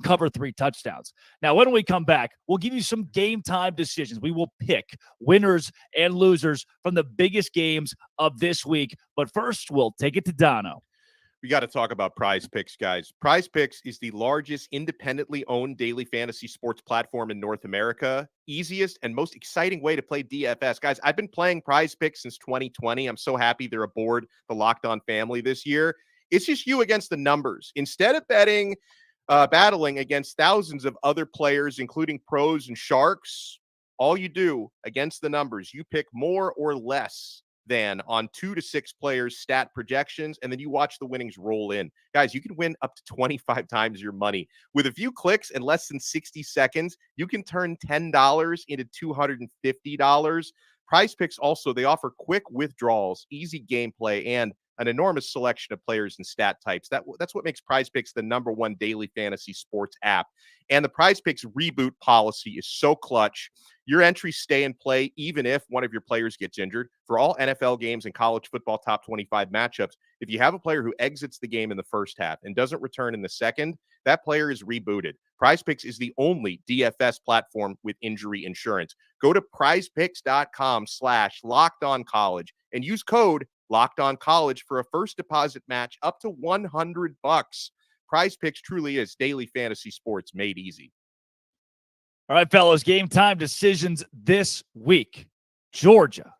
cover 3 touchdowns. Now, when we come back, we'll give you some game time decisions. We will pick winners and losers from the biggest games of this week. But first, we'll take it to Dono. We got to talk about Prize Picks, guys. Prize Picks is the largest independently owned daily fantasy sports platform in North America. Easiest and most exciting way to play DFS. Guys, I've been playing Prize Picks since 2020. I'm so happy they're aboard the Locked On family this year. It's just you against the numbers. Instead of battling against thousands of other players, including pros and sharks, all you do against the numbers, you pick more or less than on 2 to 6 players' stat projections, and then you watch the winnings roll in. Guys, you can win up to 25 times your money. With a few clicks in less than 60 seconds, you can turn $10 into $250. Prize Picks also, they offer quick withdrawals, easy gameplay, and an enormous selection of players and stat types. That's what makes Prize Picks the #1 daily fantasy sports app. And the Prize Picks reboot policy is so clutch. Your entries stay in play even if one of your players gets injured. For all NFL games and college football top 25 matchups, if you have a player who exits the game in the first half and doesn't return in the second, that player is rebooted. Prize Picks is the only DFS platform with injury insurance. Go to prizepicks.com/lockedoncollege and use code Locked On College for a first deposit match up to $100. Prize Picks truly is daily fantasy sports made easy. All right, fellas, game time decisions this week. Georgia,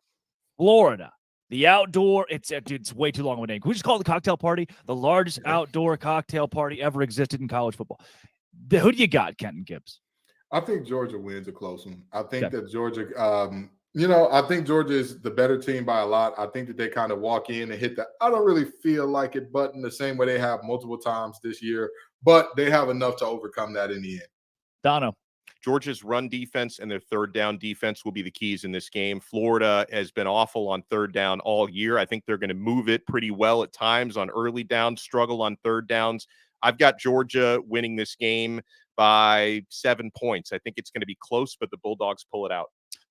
Florida, the outdoor. It's way too long of a name. Can we just call it the cocktail party? The largest outdoor cocktail party ever existed in college football. Who do you got, Kenton Gibbs? I think Georgia wins a close one. I think that Georgia I think Georgia is the better team by a lot. I think that they kind of walk in and hit the I don't really feel like it button the same way they have multiple times this year, but they have enough to overcome that in the end. Dono. Georgia's run defense and their third down defense will be the keys in this game. Florida has been awful on third down all year. I think they're going to move it pretty well at times on early downs, struggle on third downs. I've got Georgia winning this game by 7 points. I think it's going to be close, but the Bulldogs pull it out.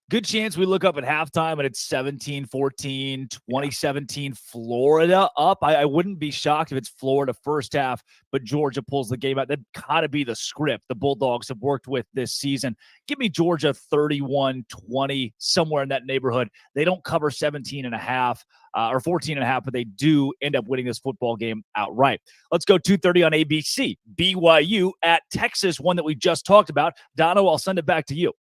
Good chance we look up at halftime and it's 17-14, 2017 Florida up. I wouldn't be shocked if it's Florida first half, but Georgia pulls the game out. That'd kind of be the script the Bulldogs have worked with this season. Give me Georgia 31-20, somewhere in that neighborhood. They don't cover 17.5 or 14.5, but they do end up winning this football game outright. Let's go 2:30 on ABC. BYU at Texas, one that we just talked about. Dono, I'll send it back to you.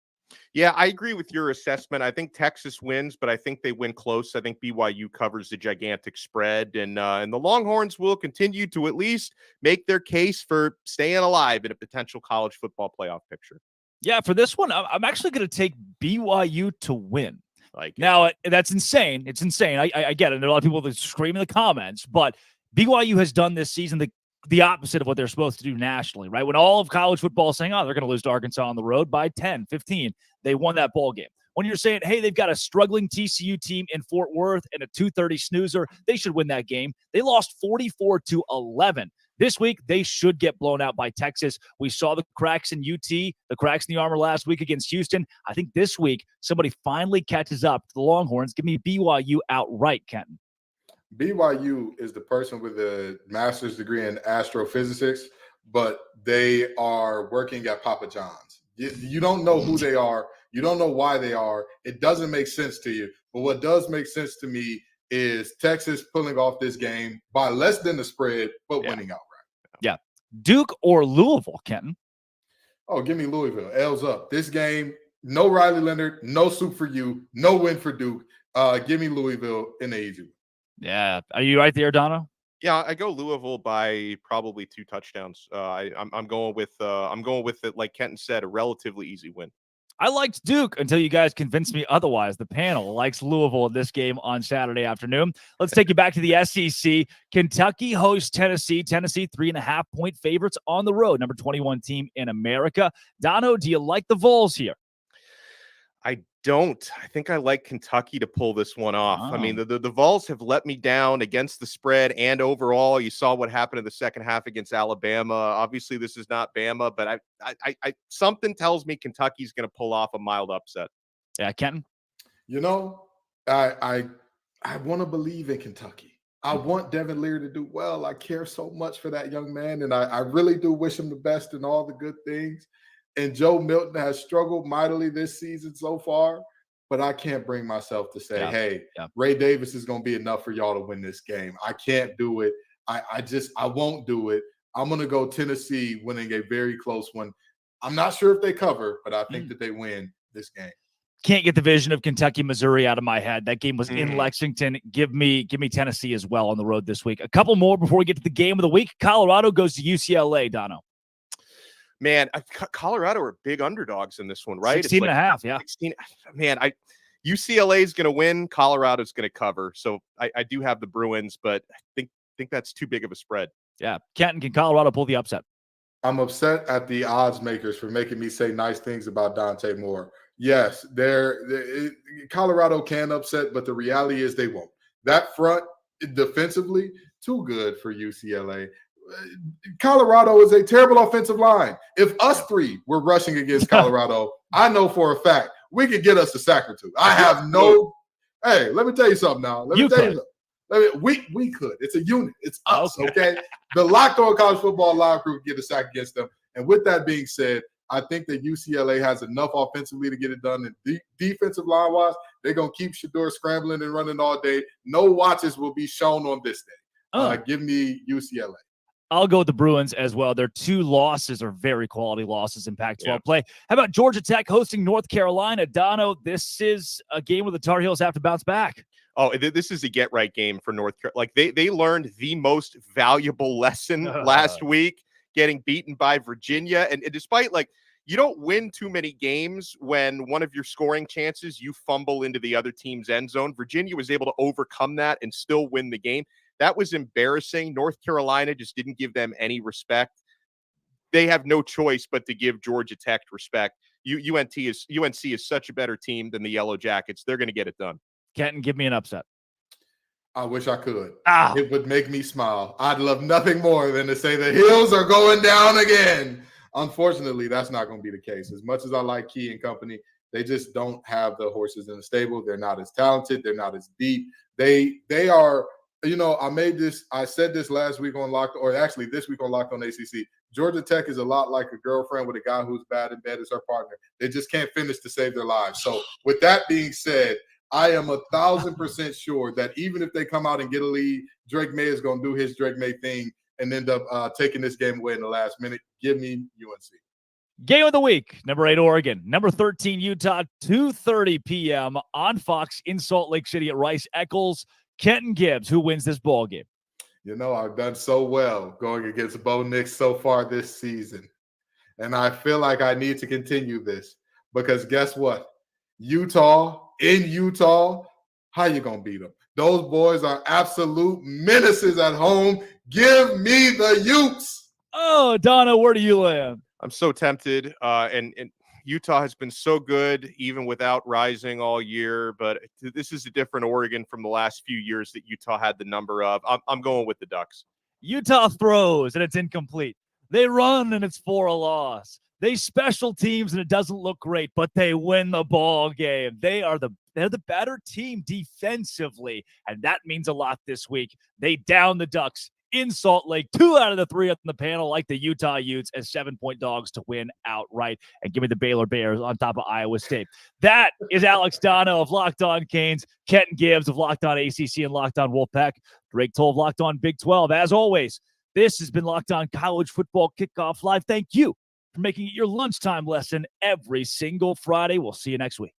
Yeah, I agree with your assessment. I think Texas wins, but I think they win close. I think BYU covers the gigantic spread, and the Longhorns will continue to at least make their case for staying alive in a potential college football playoff picture. Yeah, for this one, I'm actually going to take BYU to win. Like now, that's insane. It's insane. I get it. There are a lot of people that scream in the comments, but BYU has done this season the opposite of what they're supposed to do nationally, right? When all of college football is saying, oh, they're going to lose to Arkansas on the road by 10, 15, they won that ball game. When you're saying, hey, they've got a struggling TCU team in Fort Worth and a 2:30 snoozer, they should win that game. They lost 44-11. This week, they should get blown out by Texas. We saw the cracks in UT, the cracks in the armor last week against Houston. I think this week, somebody finally catches up to the Longhorns. Give me BYU outright, Kenton. BYU is the person with a master's degree in astrophysics, but they are working at Papa John's. You don't know who they are. You don't know why they are. It doesn't make sense to you. But what does make sense to me is Texas pulling off this game by less than the spread, but winning outright. Yeah. Duke or Louisville, Kenton? Oh, give me Louisville. L's up. This game, no Riley Leonard, no soup for you, no win for Duke. Give me Louisville in the easy. Yeah. Are you right there, Dono? Yeah, I go Louisville by probably 2 touchdowns. I'm going with it, like Kenton said, a relatively easy win. I liked Duke until you guys convinced me otherwise. The panel likes Louisville in this game on Saturday afternoon. Let's take you back to the SEC. Kentucky hosts Tennessee. Tennessee 3.5-point favorites on the road. Number 21 team in America. Dono, do you like the Vols here? I don't. I think I like Kentucky to pull this one off. I mean, the Vols have let me down against the spread and overall. You saw what happened in the second half against Alabama. Obviously, this is not Bama, but I something tells me Kentucky's going to pull off a mild upset. Yeah, Kenton? You know, I want to believe in Kentucky. I want Devin Leary to do well. I care so much for that young man, and I really do wish him the best in all the good things. And Joe Milton has struggled mightily this season so far, but I can't bring myself to say, hey, Ray Davis is going to be enough for y'all to win this game. I can't do it. I won't do it. I'm going to go Tennessee winning a very close one. I'm not sure if they cover, but I think that they win this game. Can't get the vision of Kentucky, Missouri out of my head. That game was in Lexington. Give me Tennessee as well on the road this week. A couple more before we get to the game of the week. Colorado goes to UCLA, Dono. Man, Colorado are big underdogs in this one, right? 16.5, yeah. 16, man, UCLA is going to win. Colorado's going to cover. So I do have the Bruins, but I think that's too big of a spread. Yeah. Kenton, can Colorado pull the upset? I'm upset at the odds makers for making me say nice things about Dante Moore. Yes, Colorado can upset, but the reality is they won't. That front defensively, too good for UCLA. Colorado is a terrible offensive line. If us three were rushing against Colorado, I know for a fact we could get us a sack or two. I have no. Hey, let me tell you something now. We could. It's a unit. It's us. Okay. The Locked On College Football Live crew get a sack against them. And with that being said, I think that UCLA has enough offensively to get it done. And defensive line wise, they're gonna keep Shador scrambling and running all day. No watches will be shown on this day. Give me UCLA. I'll go with the Bruins as well. Their 2 losses are very quality losses in Pac-12 play. How about Georgia Tech hosting North Carolina? Dono, this is a game where the Tar Heels have to bounce back. Oh, this is a get-right game for North Carolina. Like, they learned the most valuable lesson last week, getting beaten by Virginia. And despite, like, you don't win too many games when one of your scoring chances, you fumble into the other team's end zone. Virginia was able to overcome that and still win the game. That was embarrassing. North Carolina just didn't give them any respect. They have no choice but to give Georgia Tech respect. UNC is such a better team than the Yellow Jackets. They're going to get it done. Kenton, give me an upset. I wish I could. It would make me smile. I'd love nothing more than to say the Heels are going down again. Unfortunately, that's not going to be the case. As much as I like Key and company, they just don't have the horses in the stable. They're not as talented. They're not as deep. They are. You know, I said this last week on this week on Locked On ACC. Georgia Tech is a lot like a girlfriend with a guy who's bad in bed as her partner. They just can't finish to save their lives. So with that being said, I am 1,000% sure that even if they come out and get a lead, Drake May is going to do his Drake May thing and end up taking this game away in the last minute. Give me UNC. Game of the week, number 8, Oregon. Number 13, Utah, 2:30 p.m. on Fox in Salt Lake City at Rice Eccles. Kenton Gibbs, who wins this ball game? I've done so well going against Bo Nix so far this season. And I feel like I need to continue this because guess what? Utah, how you going to beat them? Those boys are absolute menaces at home. Give me the Utes. Oh, Donna, where do you land? I'm so tempted. And Utah has been so good even without rising all year, but this is a different Oregon from the last few years that Utah had the number of. I'm going with the Ducks. Utah throws and it's incomplete. They run and it's for a loss. They special teams and it doesn't look great, but they win the ball game. They're the better team defensively, and that means a lot this week. They down the Ducks in Salt Lake. 2 out of the 3 on the panel like the Utah Utes as 7-point dogs to win outright. And give me the Baylor Bears on top of Iowa State. That is Alex Donna of Locked On Canes, Kenton Gibbs of Locked On ACC and Locked On Wolfpack, Drake Toll of Locked On Big 12. As always, this has been Locked On College Football Kickoff Live. Thank you for making it your lunchtime lesson every single Friday. We'll see you next week.